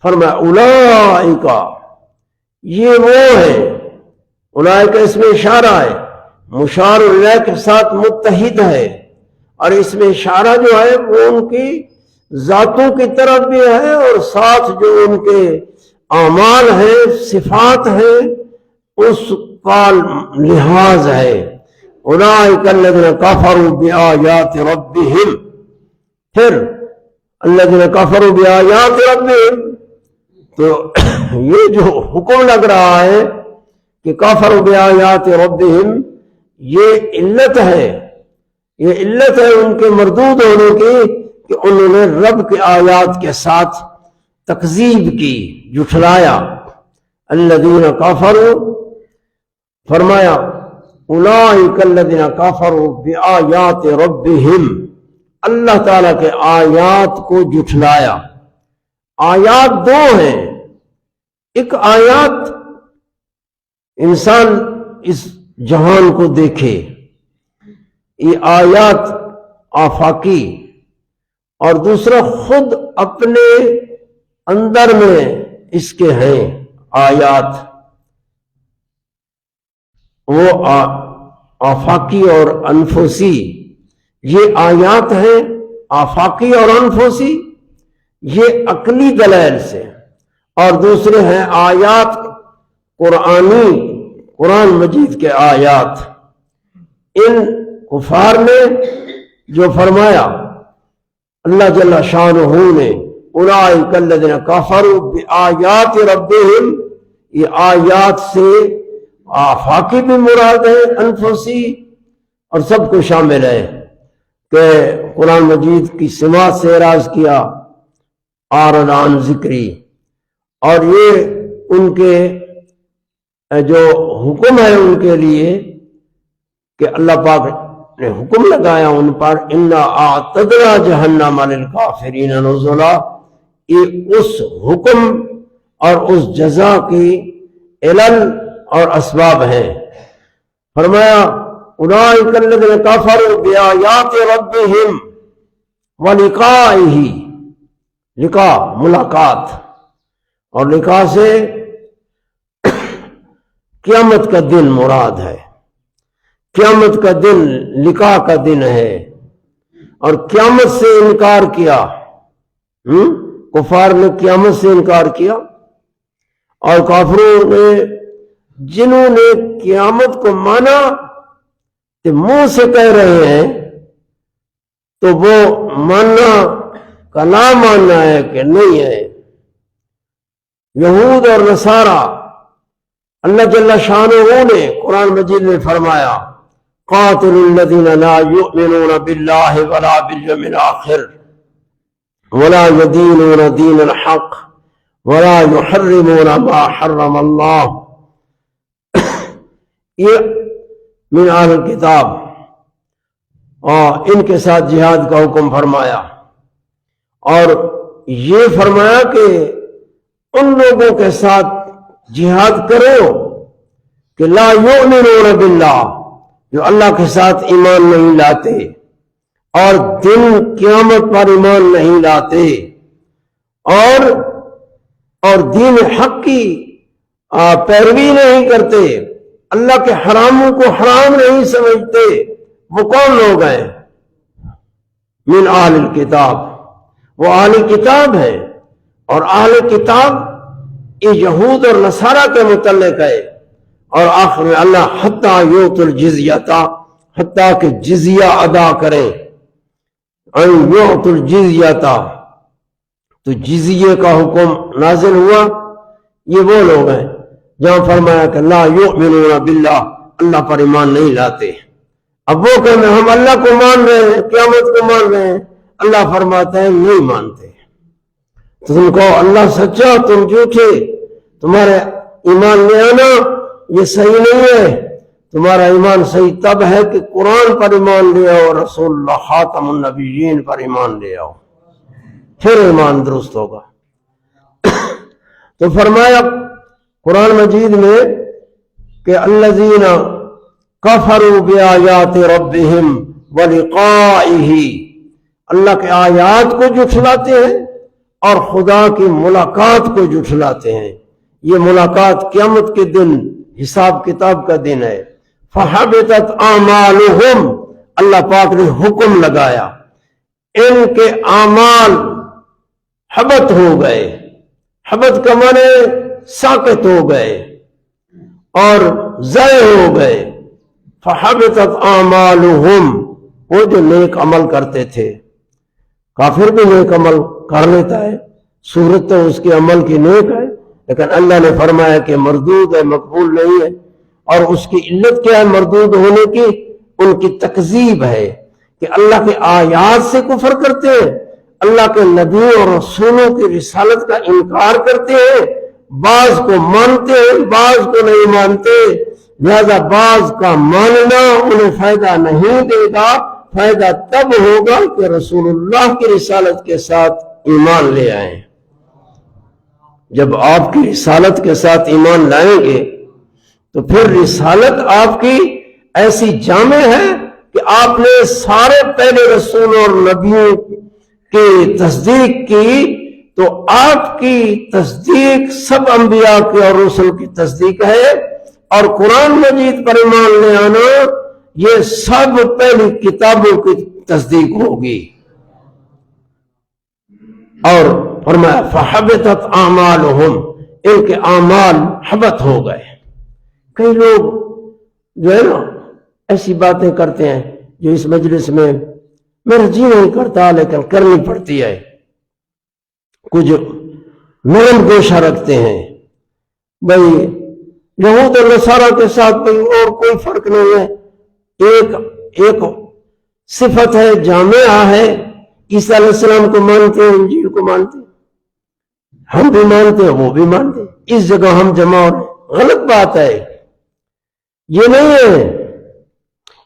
فرمایا اولئک، یہ وہ ہیں، اولئک اس میں اشارہ ہے، مشار الیہ کے ساتھ متحد ہے، اور اس میں اشارہ جو ہے وہ ان کی ذاتوں کی طرف بھی ہے، اور ساتھ جو ان کے اعمال ہیں، صفات ہیں، اس کا لحاظ ہے۔ اولئک الذین کفروا بآیات ربہم، پھر الذین کفروا بآیات ربہم، تو یہ جو حکم لگ رہا ہے کہ کافروا بآیات ربہم، یہ علت ہے، یہ علت ہے ان کے مردود ہونے کی کہ انہوں نے رب کے آیات کے ساتھ تکذیب کی، جھٹلایا۔ الذین کفروا، فرمایا اولئک الذین کفروا بآیات ربہم، اللہ تعالیٰ کے آیات کو جھٹلایا۔ آیات دو ہیں، ایک آیات انسان اس جہان کو دیکھے، یہ آیات آفاقی، اور دوسرا خود اپنے اندر میں اس کے ہیں آیات، وہ آفاقی اور انفسی۔ یہ آیات ہیں آفاقی اور انفسی، یہ عقلی دلائل سے، اور دوسرے ہیں آیات قرآنی، قرآن مجید کے آیات۔ ان کفار نے جو فرمایا اللہ جل شانہ نے اولئک الذین کفروا بآیات ربہم، یہ آیات سے آفاقی بھی مراد ہے، انفسی، اور سب کو شامل ہے کہ قرآن مجید کی سماعت سے اعراض کیا، اعرض عن ذکری، اور یہ ان کے جو حکم ہے ان کے لیے کہ اللہ پاک نے حکم لگایا ان پر، انا اعتدنا جہنم للکافرین نزلا، یہ اس حکم اور اس جزا کی علل اور اسباب ہیں۔ فرمایا اولئک الذین کفروا بآیات ربہم ولقائہ، لقاء ملاقات، اور لقاء سے قیامت کا دن مراد ہے، قیامت کا دن لقاء کا دن ہے، اور قیامت سے انکار کیا، کفار نے قیامت سے انکار کیا، اور کافروں نے جنہوں نے قیامت کو مانا کہ منہ سے کہہ رہے ہیں تو وہ ماننا کا نہ ماننا ہے کہ نہیں ہے۔ یہود اور نصارہ، اللہ جل شانہ نے قرآن مجید میں فرمایا قاتلوا الذین لا یؤمنون باللہ ولا بالیوم الآخر ولا یدینون دین الحق ولا یحرمون ما حرم اللہ، یہ من اہل الکتاب، اور ان کے ساتھ جہاد کا حکم فرمایا، اور یہ فرمایا کہ ان لوگوں کے ساتھ جہاد کرو کہ لا یؤمنون باللہ، جو اللہ کے ساتھ ایمان نہیں لاتے اور دن قیامت پر ایمان نہیں لاتے، اور دین حق کی پیروی نہیں کرتے، اللہ کے حراموں کو حرام نہیں سمجھتے، وہ کون لوگ ہیں؟ من اہل الکتاب، وہ اہل کتاب ہیں، اور اہل کتاب یہ یہود اور نصارہ کے متعلق ہے۔ اور آخر میں اللہ حتیٰ یؤت الجزیۃ، حتیٰ کہ جزیہ ادا کریں، ان یؤت الجزیۃ، تو جزیے کا حکم نازل ہوا۔ یہ وہ لوگ ہیں جہاں فرمایا کہ لا یؤمنون باللہ، اللہ پر ایمان نہیں لاتے۔ اب وہ کہتے ہیں ہم اللہ کو مان رہے ہیں، قیامت کو مان رہے ہیں، اللہ فرماتا ہے نہیں مانتے، تو تم کہو اللہ سچا تم جھوٹے، تمہارے ایمان لے آنا یہ صحیح نہیں ہے۔ تمہارا ایمان صحیح تب ہے کہ قرآن پر ایمان لے آؤ، رسول اللہ خاتم النبیین پر ایمان لے آؤ، پھر ایمان درست ہوگا۔ تو فرمایا قرآن مجید میں کہ الذین کفروا بآیات ربہم ولقائہ، اللہ کے آیات کو جھٹلاتے ہیں اور خدا کی ملاقات کو جھٹلاتے ہیں۔ یہ ملاقات قیامت کے دن حساب کتاب کا دن ہے۔ فحبطت اعمالہم، اللہ پاک نے حکم لگایا ان کے اعمال حبط ہو گئے، حبط کا معنی ساقط ہو گئے اور ضائع ہو گئے۔ فحبطت اعمالہم، وہ جو نیک عمل کرتے تھے، کافر بھی نیک عمل کر لیتا ہے، صورت تو اس کے عمل کی نیک ہے، لیکن اللہ نے فرمایا کہ مردود ہے، مقبول نہیں ہے۔ اور اس کی علت کیا ہے مردود ہونے کی؟ ان کی تکذیب ہے کہ اللہ کے آیات سے کفر کرتے ہیں، اللہ کے نبیوں اور رسولوں کی رسالت کا انکار کرتے ہیں، بعض کو مانتے ہیں بعض کو نہیں مانتے، لہذا بعض کا ماننا انہیں فائدہ نہیں دے گا، فائدہ تب ہوگا کہ رسول اللہ کی رسالت کے ساتھ ایمان لے آئیں۔ جب آپ کی رسالت کے ساتھ ایمان لائیں گے تو پھر رسالت آپ کی ایسی جامع ہے کہ آپ نے سارے پہلے رسولوں اور نبیوں کی تصدیق کی، تو آپ کی تصدیق سب انبیاء کی اور رسل کی تصدیق ہے، اور قرآن مجید پر ایمان لے آنا یہ سب پہلی کتابوں کی تصدیق ہوگی۔ اور فرمایا فحبطت اعمالہم، ان کے اعمال حبط ہو گئے۔ کئی لوگ جو ہے نا ایسی باتیں کرتے ہیں جو اس مجلس میں میرا جی نہیں کرتا لیکن کرنی پڑتی ہے، کچھ نرم گوشہ رکھتے ہیں، بھئی یہود اور نصارہ کے ساتھ بھئی اور کوئی فرق نہیں ہے، ایک صفت ہے جامعہ ہے، عیسیٰ علیہ السلام کو مانتے ہیں انجیل کو مانتے ہیں، ہم بھی مانتے ہیں وہ بھی مانتے ہیں، اس جگہ ہم جمع ہو رہے ہیں۔ غلط بات ہے، یہ نہیں ہے،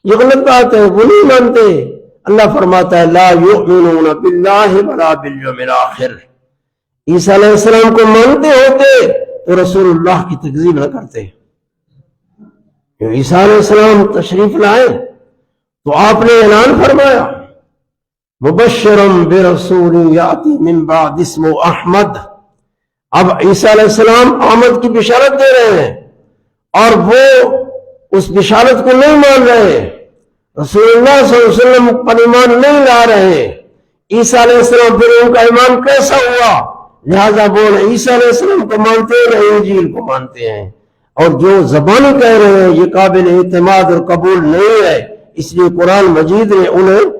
یہ غلط بات ہے، وہ نہیں مانتے۔ اللہ فرماتا ہے لا یؤمنون باللہ ولا بالیوم الآخر، عیسیٰ علیہ السلام کو مانتے ہوتے تو رسول اللہ کی تکذیب نہ کرتے۔ عیسیٰ علیہ السلام تشریف لائے تو آپ نے اعلان فرمایا مبشرم برسول یاتی من بعد اسمہ احمد، اب عیسیٰ علیہ السلام آمد کی بشارت دے رہے ہیں اور وہ اس بشارت کو نہیں مان رہے، رسول اللہ صلی اللہ علیہ وسلم پر ایمان نہیں لا رہے، عیسیٰ علیہ السلام پھر ان کا ایمان کیسا ہوا؟ لہذا بولے عیسیٰ علیہ السلام کو مانتے ہیں نہ انجیل کو مانتے ہیں، اور جو زبانی کہہ رہے ہیں یہ قابل اعتماد اور قبول نہیں ہے، اس لیے قرآن مجید نے انہیں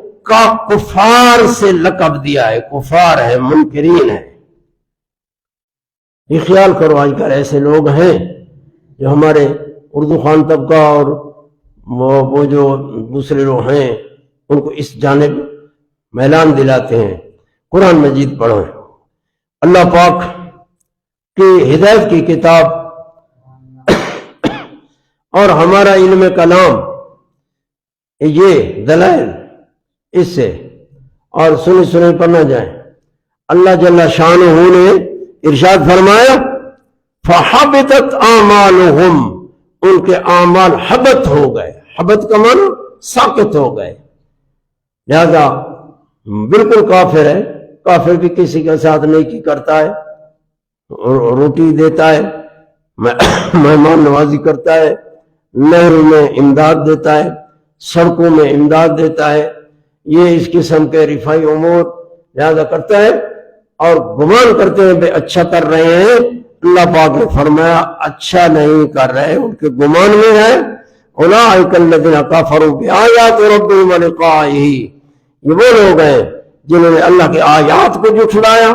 کفار سے لقب دیا ہے، کفار ہے، منکرین ہے۔ یہ خیال کرو آج کل ایسے لوگ ہیں جو ہمارے اردو خوان طبقہ اور وہ جو دوسرے لوگ ہیں ان کو اس جانب میلان دلاتے ہیں۔ قرآن مجید پڑھو، اللہ پاک کی ہدایت کی کتاب اور ہمارا علم کلام، یہ دلائل اس سے، اور سنی سنی پر نہ جائیں۔ اللہ جل شانہ نے ارشاد فرمایا فحبطت اعمالہم، ان کے اعمال حبط ہو گئے، حبط کا معنی ساقط ہو گئے، لہذا بالکل کافر ہے، کافر بھی کسی کے ساتھ نیکی کرتا ہے، روٹی دیتا ہے، مہمان نوازی کرتا ہے، نہر میں امداد دیتا ہے، سڑکوں میں امداد دیتا ہے، یہ اس قسم کے رفائی امور لہذا کرتا ہے، اور گمان کرتے ہیں بے اچھا کر رہے ہیں۔ اللہ پاک نے فرمایا اچھا نہیں کر رہے، ان کے گمان میں ہے اولئک الذین کفروا بآیات ربہم ولقائہ، یہ وہ لوگ ہیں جنہوں نے اللہ کی آیات کو جھٹلایا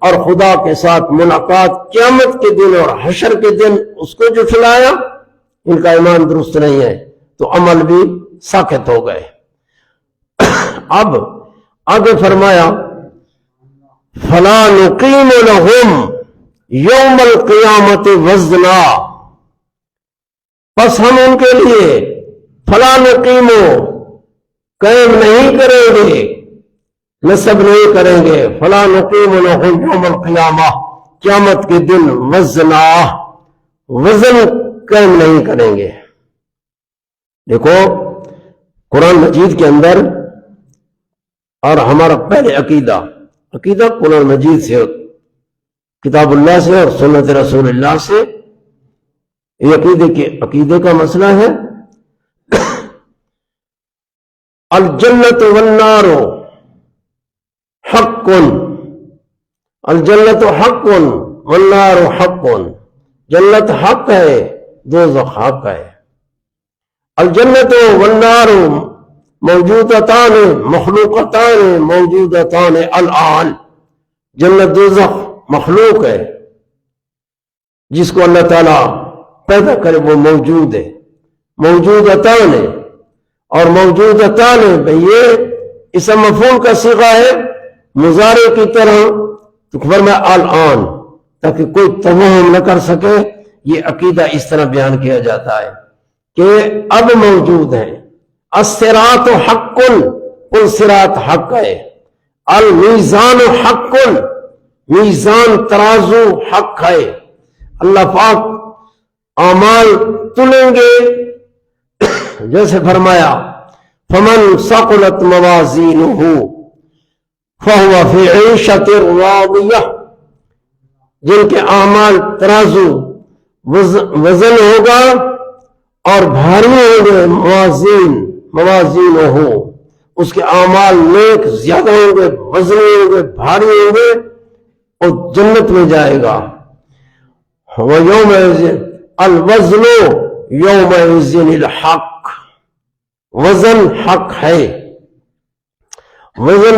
اور خدا کے ساتھ ملاقات قیامت کے دن اور حشر کے دن اس کو جھٹلایا، ان کا ایمان درست نہیں ہے تو عمل بھی ساقط ہو گئے۔ اب آگے فرمایا فلا نقیم لہم یوم القیامت وزنا، پس ہم ان کے لیے فلا نقیم قائم نہیں کریں گے، نصب نہیں کریں گے، فلا نقیم لہم یوم القیامہ، قیامت کے دن وزنا، وزن قائم نہیں کریں گے۔ دیکھو قرآن مجید کے اندر اور ہمارا پہلے عقیدہ قرآن مجید سے، کتاب اللہ سے اور سنت رسول اللہ سے، یہ عقیدے کا مسئلہ ہے۔ الجنت والنار حق، الجنت حق والنار حق، جنت حق ہے، دوزخ حق ہے۔ الجنت والنار موجودتان مخلوقتان موجودتان الآن، جنت دوزخ مخلوق ہے، جس کو اللہ تعالیٰ پیدا کرے وہ موجود ہے، موجودتان ہے، اور موجودتان ہے یہ اسم مفعول کا صیغہ ہے مضارع کی طرح، تو فرمایا الآن، تاکہ کوئی توہم نہ کر سکے۔ یہ عقیدہ اس طرح بیان کیا جاتا ہے کہ اب موجود ہے۔ الصراط حق، کل صراط حق ہے۔ المیزان حق، میزان ترازو حق ہے۔ اللہ پاک اعمال تلیں گے، جیسے فرمایا فمن ثقلت موازینہ فہو فی عیشۃ راضیہ، جن کے اعمال ترازو وزن ہوگا اور بھاری ہوں گے، موازین ہو، اس کے اعمال نیک زیادہ ہوں گے، وزنی ہوں گے، بھاری ہوں گے، اور جنت میں جائے گا۔ وَيَوْمَئِذٍ الْوَزْنُ يَوْمَئِذٍ الْحَقُّ، وزن حق ہے، وزن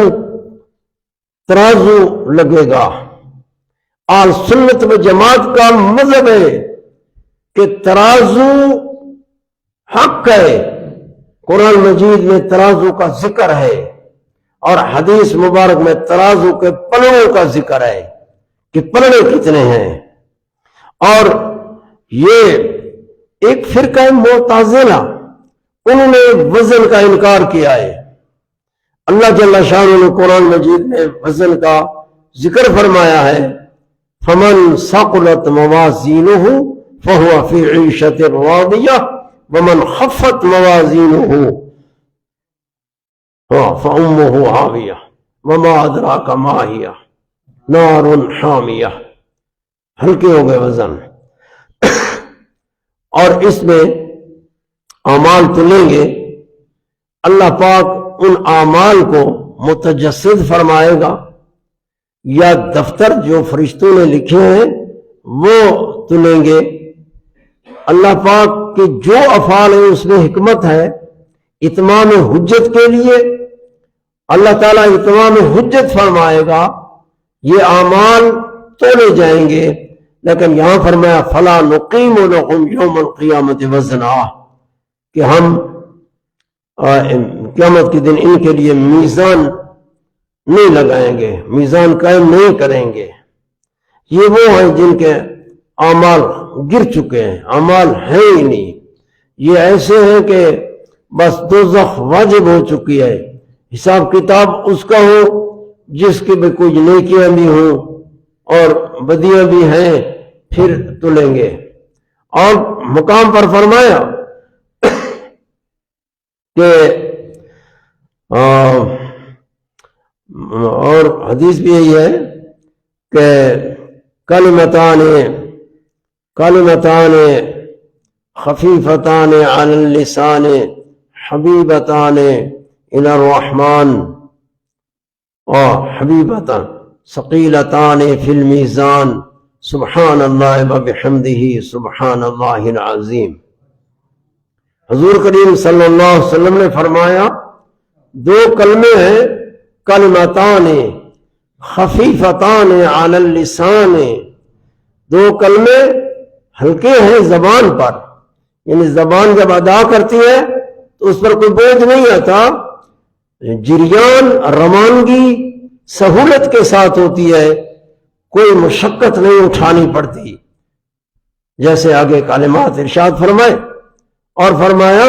ترازو لگے گا۔ اور سنت و جماعت کا مذہب ہے کہ ترازو حق ہے۔ قرآن مجید میں ترازو کا ذکر ہے، اور حدیث مبارک میں ترازو کے پلڑوں کا ذکر ہے کہ پلڑے کتنے ہیں۔ اور یہ ایک فرقہ معتزلہ، انہوں نے وزن کا انکار کیا ہے۔ اللہ جل شانہ نے قرآن مجید میں وزن کا ذکر فرمایا ہے، فمن ثقلت موازینہ فہو فی عیشۃ راضیہ ومن خفت موازینہ فامہ ہاویہ وما ادراک ما ہی نار حامیہ۔ ہلکے ہو گئے وزن، اور اس میں اعمال تلیں گے۔ اللہ پاک ان اعمال کو متجسد فرمائے گا، یا دفتر جو فرشتوں نے لکھے ہیں وہ تلیں گے۔ اللہ پاک کے جو افعال ہیں اس میں حکمت ہے، اتمام حجت کے لیے اللہ تعالیٰ اتمام حجت فرمائے گا، یہ اعمال تولے جائیں گے۔ لیکن یہاں فرمایا فلا نقیم لہم یوم القیامت وزنا، کہ ہم قیامت کے دن ان کے لیے میزان نہیں لگائیں گے، میزان قائم نہیں کریں گے۔ یہ وہ ہیں جن کے اعمال گر چکے ہیں، اعمال ہیں ہی نہیں۔ یہ ایسے ہیں کہ بس دوزخ واجب ہو چکی ہے، حساب کتاب اس کا ہو جس کے بھی کچھ نیکیاں بھی ہوں اور بدیاں بھی ہیں، پھر تلیں گے۔ اور مقام پر فرمایا کہ اور حدیث بھی یہی ہے کہ کلمتان خفیفتان علی اللسان حبیبتان الی الرحمن حبیبتان ثقیلتان فی المیزان سبحان اللہ وبحمدہ سبحان اللہ العظیم۔ حضور کریم صلی اللہ علیہ وسلم نے فرمایا دو کلمے ہیں، کلمتان خفیفتان علی اللسان، دو کلمے ہلکے ہیں زبان پر، یعنی زبان جب ادا کرتی ہے تو اس پر کوئی بوجھ نہیں آتا، جریان روانگی سہولت کے ساتھ ہوتی ہے، کوئی مشقت نہیں اٹھانی پڑتی۔ جیسے آگے کلمات ارشاد فرمائے، اور فرمایا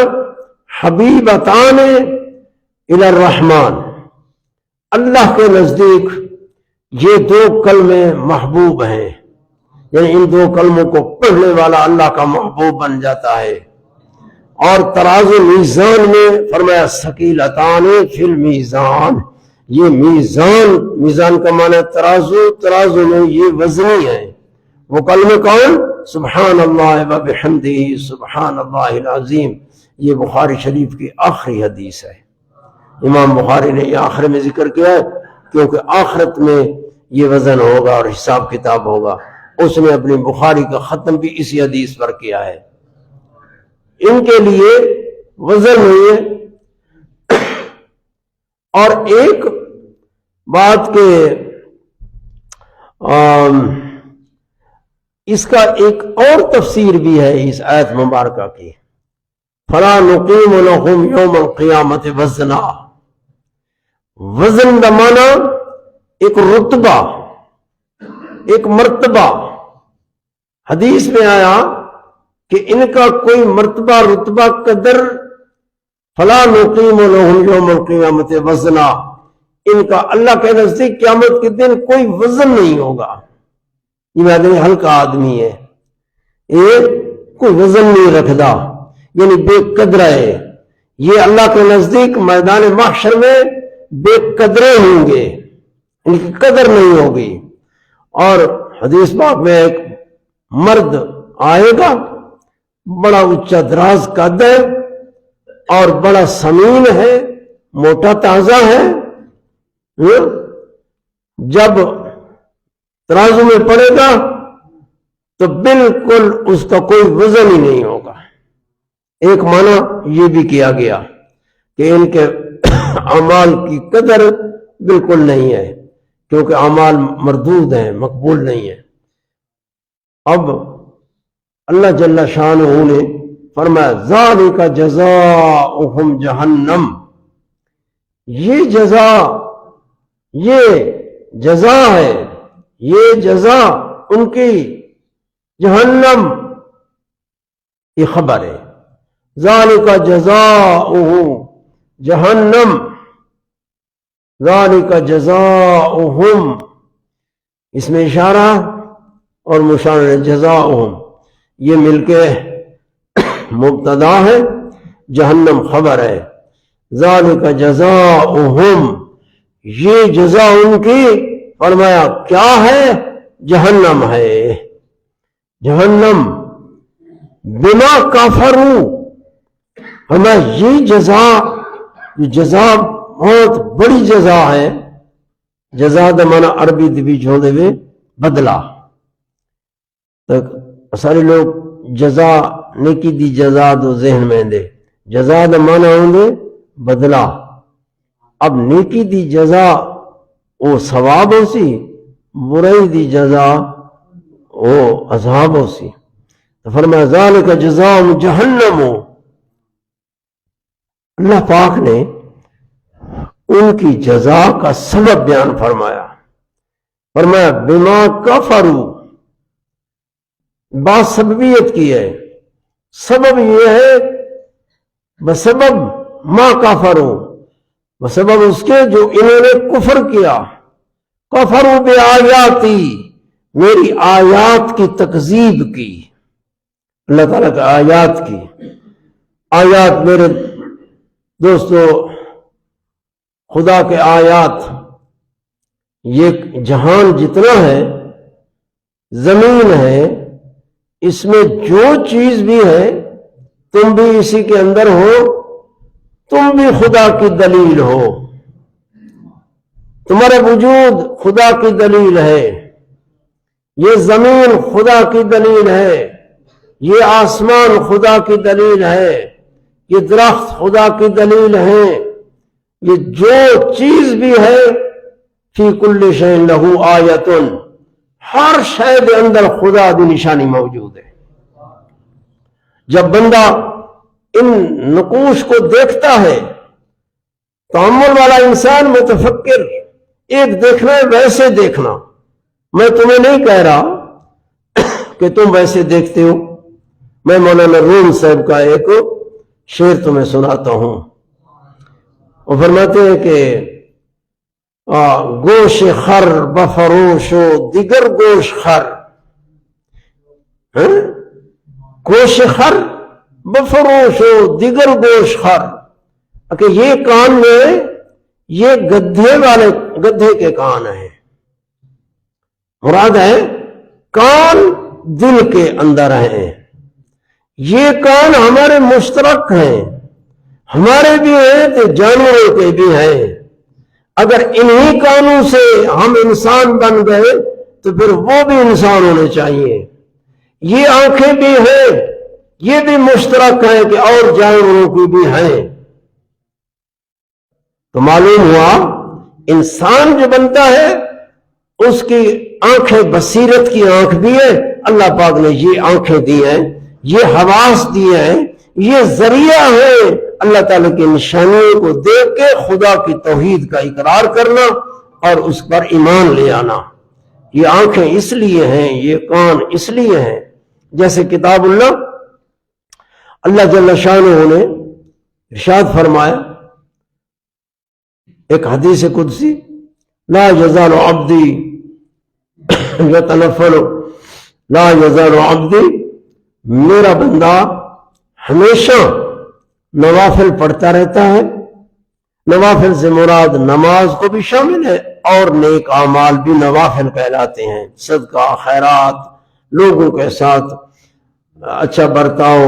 حبیبتان الی الرحمن، اللہ کے نزدیک یہ دو کلمے محبوب ہیں، یعنی ان دو کلموں کو پڑھنے والا اللہ کا محبوب بن جاتا ہے۔ اور ترازو میزان میں فرمایا ثقیلتان فی المیزان، یہ میزان کا معنی ترازو میں یہ وزنی ہے۔ وہ کلمے کون؟ سبحان اللہ وبحمدہ سبحان اللہ العظیم۔ یہ بخاری شریف کی آخری حدیث ہے، امام بخاری نے یہ آخر میں ذکر کیا ہے کیونکہ آخرت میں یہ وزن ہوگا اور حساب کتاب ہوگا۔ اس نے اپنی بخاری کا ختم بھی اسی حدیث پر کیا ہے۔ ان کے لیے وزن ہوئی ہے۔ اور ایک بات کہ اس کا ایک اور تفسیر بھی ہے اس آیت مبارکہ کی، فلا نقیم لهم یوم القیامت وزنا. وزن کا معنی ایک رتبہ، ایک مرتبہ. حدیث میں آیا کہ ان کا کوئی مرتبہ رتبہ قدر، فلا نقیم لهم یوم القیامت وزنا، ان کا اللہ کے نزدیک قیامت کے دن کوئی وزن نہیں ہوگا. یہ آدمی ہلکا آدمی ہے، یہ کوئی وزن نہیں رکھتا، یعنی بے قدر ہے. یہ اللہ کے نزدیک میدان محشر میں بے قدرے ہوں گے، ان کی قدر نہیں ہوگی. اور حدیث پاک میں ایک مرد آئے گا، بڑا اونچا دراز قد ہے اور بڑا سمین ہے، موٹا تازہ ہے. جب ترازو میں پڑے گا تو بالکل اس کا کوئی وزن ہی نہیں ہوگا. ایک معنی یہ بھی کیا گیا کہ ان کے اعمال کی قدر بالکل نہیں ہے، کیونکہ اعمال مردود ہیں، مقبول نہیں ہیں. اب اللہ جل شانہ نے فرمایا ذالک جزاؤہم جہنم، یہ جزا ہے، یہ جزا ان کی جہنم. یہ خبر ہے، ذالک جزاؤہم جہنم، ذالک جزاؤہم، اس میں اشارہ اور مشار جزاؤہم یہ مل کے مبتدا ہے، جہنم خبر ہے. ذالک جزاؤہم، یہ جزا ان کی، فرمایا کیا ہے؟ جہنم ہے. جہنم بما کفروا، فرمایا یہ جزا بہت بڑی جزا ہے. جزا دا مانا عربی دی چھوڑے ہوئے بدلہ. سارے لوگ جزا نیکی دی جزا دو ذہن میں دے، جزا دا مانا ہوں دے بدلہ. اب نیکی دی جزا وہ ثواب ہو سی، برائی دی جزا وہ عذاب ہو سی. تو فرمایا ذالک جزاؤہم جہنم. اللہ پاک نے ان کی جزا کا سبب بیان فرمایا. فرمایا بما کفروا، بات سببیت کی ہے. سبب یہ ہے بسبب ما کفروا، بسبب اس کے جو انہوں نے کفر کیا. کفروا بآیاتی، میری آیات کی تکذیب کی. اللہ تعالیٰ کی آیات کی. آیات میرے دوستو، خدا کے آیات، یہ جہان جتنا ہے، زمین ہے، اس میں جو چیز بھی ہے تم بھی اسی کے اندر ہو، تم بھی خدا کی دلیل ہو. تمہارا وجود خدا کی دلیل ہے. یہ زمین خدا کی دلیل ہے، یہ آسمان خدا کی دلیل ہے، یہ درخت خدا کی دلیل ہے. یہ جو چیز بھی ہے، فی کل شیء لہ آیۃ، ہر شے کے اندر خدا کی نشانی موجود ہے. جب بندہ ان نقوش کو دیکھتا ہے، تأمل والا انسان متفکر، ایک دیکھنا ہے ویسے دیکھنا. میں تمہیں نہیں کہہ رہا کہ تم ویسے دیکھتے ہو. میں مولانا روم صاحب کا ایک شعر تمہیں سناتا ہوں. وہ فرماتے ہیں کہ گوش خر بفروش و دیگر گوش خر، گوش خر بفروش و دیگر گوش خر، کہ یہ کان میں یہ گدھے کے کان ہیں. مراد ہے کان دل کے اندر ہیں. یہ کان ہمارے مشترک ہیں، ہمارے بھی ہیں تو جانوروں کے بھی ہیں. اگر انہی کانوں سے ہم انسان بن گئے تو پھر وہ بھی انسان ہونے چاہیے. یہ آنکھیں بھی ہیں، یہ بھی مشترک ہیں کہ اور جانوروں کی بھی ہیں. تو معلوم ہوا انسان جو بنتا ہے اس کی آنکھیں بصیرت کی آنکھ بھی ہے. اللہ پاک نے یہ آنکھیں دی ہیں، یہ حواس دیے ہیں، یہ ذریعہ ہے اللہ تعالیٰ کی نشانیوں کو دیکھ کے خدا کی توحید کا اقرار کرنا اور اس پر ایمان لے آنا۔ یہ آنکھیں اس لیے ہیں، یہ کان اس لیے ہیں، جیسے کتاب اللہ جل شانہ نے ارشاد فرمایا ایک حدیث قدسی، لا یزال عبدی یتنفل، لا یزال عبدی، میرا بندہ ہمیشہ نوافل پڑھتا رہتا ہے۔ نوافل سے مراد نماز کو بھی شامل ہے اور نیک اعمال بھی نوافل کہلاتے ہیں، صدقہ، خیرات، لوگوں کے ساتھ اچھا برتاؤ،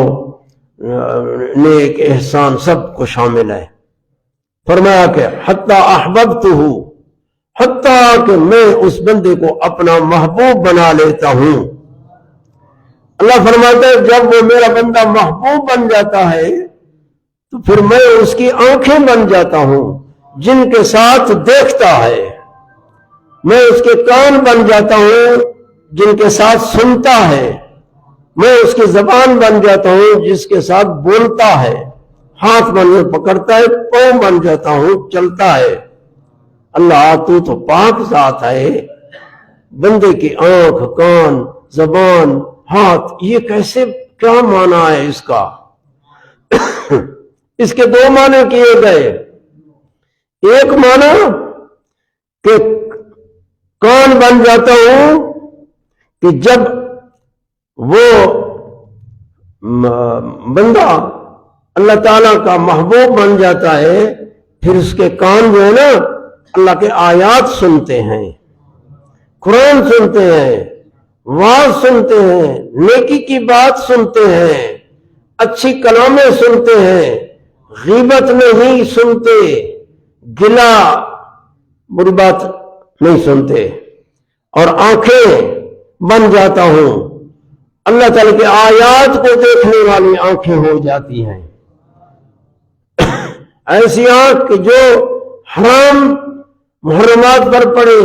نیک احسان، سب کو شامل ہے۔ فرمایا کہ حتیٰ احببتہ، حتیٰ کہ میں اس بندے کو اپنا محبوب بنا لیتا ہوں۔ اللہ فرماتا ہے جب وہ میرا بندہ محبوب بن جاتا ہے تو پھر میں اس کی آنکھیں بن جاتا ہوں جن کے ساتھ دیکھتا ہے، میں اس کے کان بن جاتا ہوں جن کے ساتھ سنتا ہے، میں اس کی زبان بن جاتا ہوں جس کے ساتھ بولتا ہے، ہاتھ بن پکڑتا ہے، پاؤں بن جاتا ہوں چلتا ہے۔ اللہ تو پاک ذات ہے، بندے کی آنکھ، کان، زبان، ہاتھ، یہ کیسے، کیا معنی ہے اس کا؟ اس کے دو معنی کیے گئے۔ ایک معنی کہ کان بن جاتا ہوں کہ جب وہ بندہ اللہ تعالیٰ کا محبوب بن جاتا ہے پھر اس کے کان جو ہے نا اللہ کے آیات سنتے ہیں، قرآن سنتے ہیں، واز سنتے ہیں، نیکی کی بات سنتے ہیں، اچھی کلامیں سنتے ہیں، غیبت نہیں سنتے، گلا بری بات نہیں سنتے، اور آنکھیں بن جاتا ہوں، اللہ تعالیٰ کے آیات کو دیکھنے والی آنکھیں ہو جاتی ہیں۔ ایسی آنکھ کہ جو حرام محرمات پر پڑے،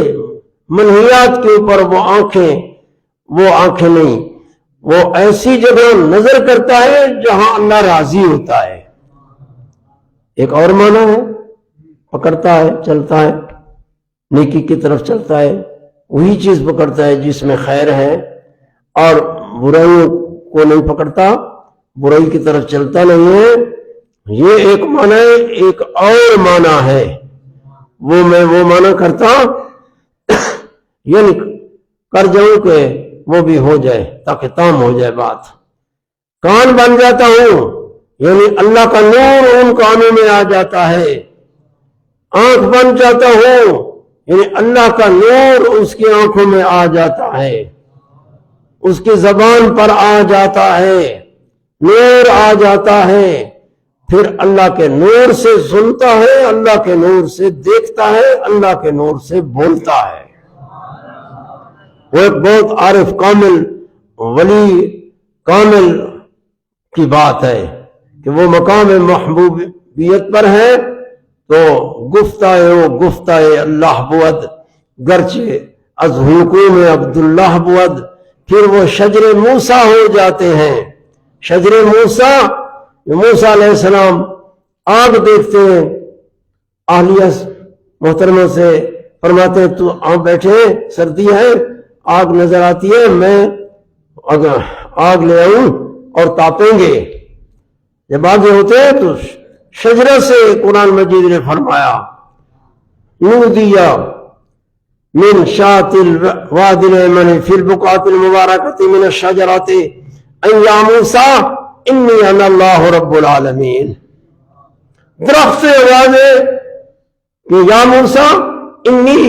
منہیات کے اوپر وہ آنکھیں نہیں، وہ ایسی جگہ نظر کرتا ہے جہاں اللہ راضی ہوتا ہے۔ ایک اور معنی ہے پکڑتا ہے، چلتا ہے، نیکی کی طرف چلتا ہے، وہی چیز پکڑتا ہے جس میں خیر ہے، اور برائیوں کو نہیں پکڑتا، برائی کی طرف چلتا نہیں ہے۔ یہ ایک معنی ہے۔ ایک اور معنی ہے میں وہ معنی کرتا یعنی کر جاؤں کہ وہ بھی ہو جائے تاکہ تام ہو جائے بات۔ کان بن جاتا ہوں یعنی اللہ کا نور ان کانوں میں آ جاتا ہے۔ آنکھ بن جاتا ہوں یعنی اللہ کا نور اس کی آنکھوں میں آ جاتا ہے، اس کی زبان پر آ جاتا ہے، نور آ جاتا ہے، پھر اللہ کے نور سے سنتا ہے، اللہ کے نور سے دیکھتا ہے، اللہ کے نور سے بولتا ہے۔ وہ ایک بہت عارف کامل ولی کامل کی بات ہے کہ وہ مقام محبوبیت پر ہے تو گفتہ اللہ بود گرچہ از حکوم عبداللہ بود، پھر وہ شجر موسیٰ ہو جاتے ہیں۔ شجر موسیٰ علیہ السلام آگ دیکھتے ہیں، اہلیہ محترمہ سے فرماتے ہیں تو آپ بیٹھے، سردی ہے، آگ نظر آتی ہے، میں آگ لے آؤں اور تاپیں گے۔ جب آگے ہوتے ہیں تو شجرہ سے قرآن مجید نے فرمایا نودیا من شاط الواد الایمن فی البقعۃ المبارکۃ من الشجرۃ ان یا موسیٰ انی انا اللہ رب العالمین۔ درخت سے آواز ہے کہ یا موسیٰ انی،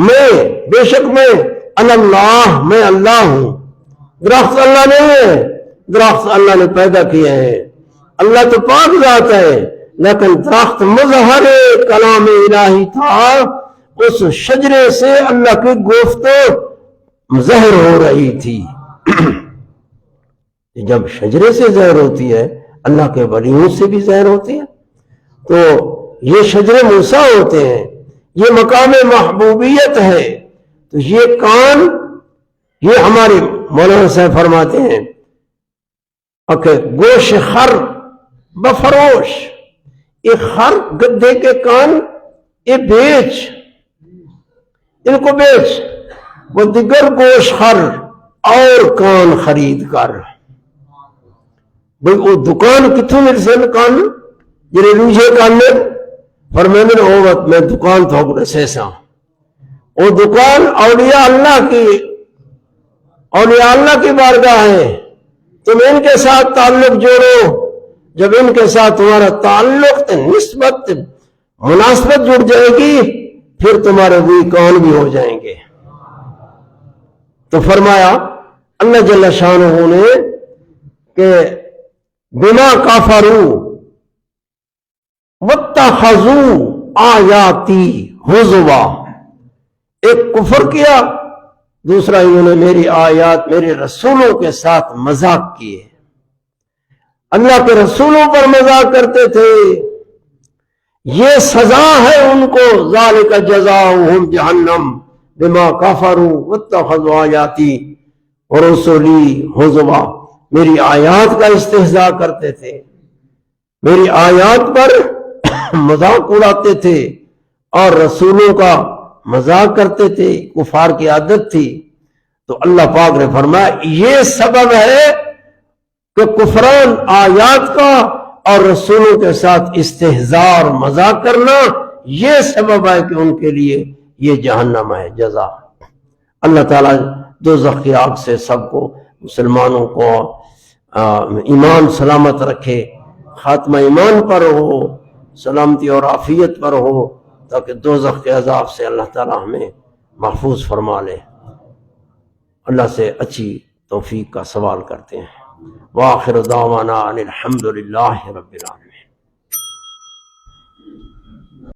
میں، بے شک میں، انا اللہ، میں اللہ ہوں۔ درخت اللہ نہیں ہے، درخت اللہ نے پیدا کیے ہیں، اللہ تو پاک ذات ہے، لیکن درخت مظہر کلام الہی تھا، اس شجرے سے اللہ کی گفت ظاہر ہو رہی تھی۔ جب شجرے سے ظاہر ہوتی ہے اللہ کے ولیوں سے بھی ظاہر ہوتی ہے، تو یہ شجر موسیٰ ہوتے ہیں، یہ مقام محبوبیت ہے۔ تو یہ کان، یہ ہمارے مولانا صاحب فرماتے ہیں کہ گوش خر بفروش، یہ خر گدھے کے کان یہ بیچ، ان کو بیچ، وہ دیگر گوش خر اور کان خرید کر. بھئی وہ دکان کتوں مل سن کان جنہیں روجے کانے فرمینے ہو وقت میں دکان تو اگر سے سا وہ دکان اولیاء اللہ کی بارگاہ ہے. تم ان کے ساتھ تعلق جوڑو، جب ان کے ساتھ تمہارا تعلق نسبت مناسبت جڑ جائے گی پھر تمہارے وہی کان بھی ہو جائیں گے. تو فرمایا اللہ جل شانہ نے کہ بما کافروا واتخذوا آیاتی ہزوا، ایک کفر کیا، دوسرا انہوں نے میری آیات میرے رسولوں کے ساتھ مذاق کیے، اللہ کے رسولوں پر مذاق کرتے تھے. یہ سزا ہے ان کو، ذالک جزاؤہم جہنم بما کفروا واتخذوا آیاتی ورسولی ہزوا. میری آیات کا استہزاء کرتے تھے، میری آیات پر مذاق اڑاتے تھے اور رسولوں کا مذاق کرتے تھے، کفار کی عادت تھی. تو اللہ پاک نے فرمایا یہ سبب ہے کہ کفران آیات کا اور رسولوں کے ساتھ استہزاء اور مذاق کرنا یہ سبب ہے کہ ان کے لیے یہ جہنم ہے جزا. اللہ تعالیٰ دوزخ کی آگ سے سب کو، مسلمانوں کو ایمان سلامت رکھے، خاتمہ ایمان پر ہو، سلامتی اور عافیت پر ہو، تاکہ دوزخ کے عذاب سے اللہ تعالیٰ ہمیں محفوظ فرما لے. اللہ سے اچھی توفیق کا سوال کرتے ہیں. وآخر دعوانا ان الحمد للہ رب العالمین.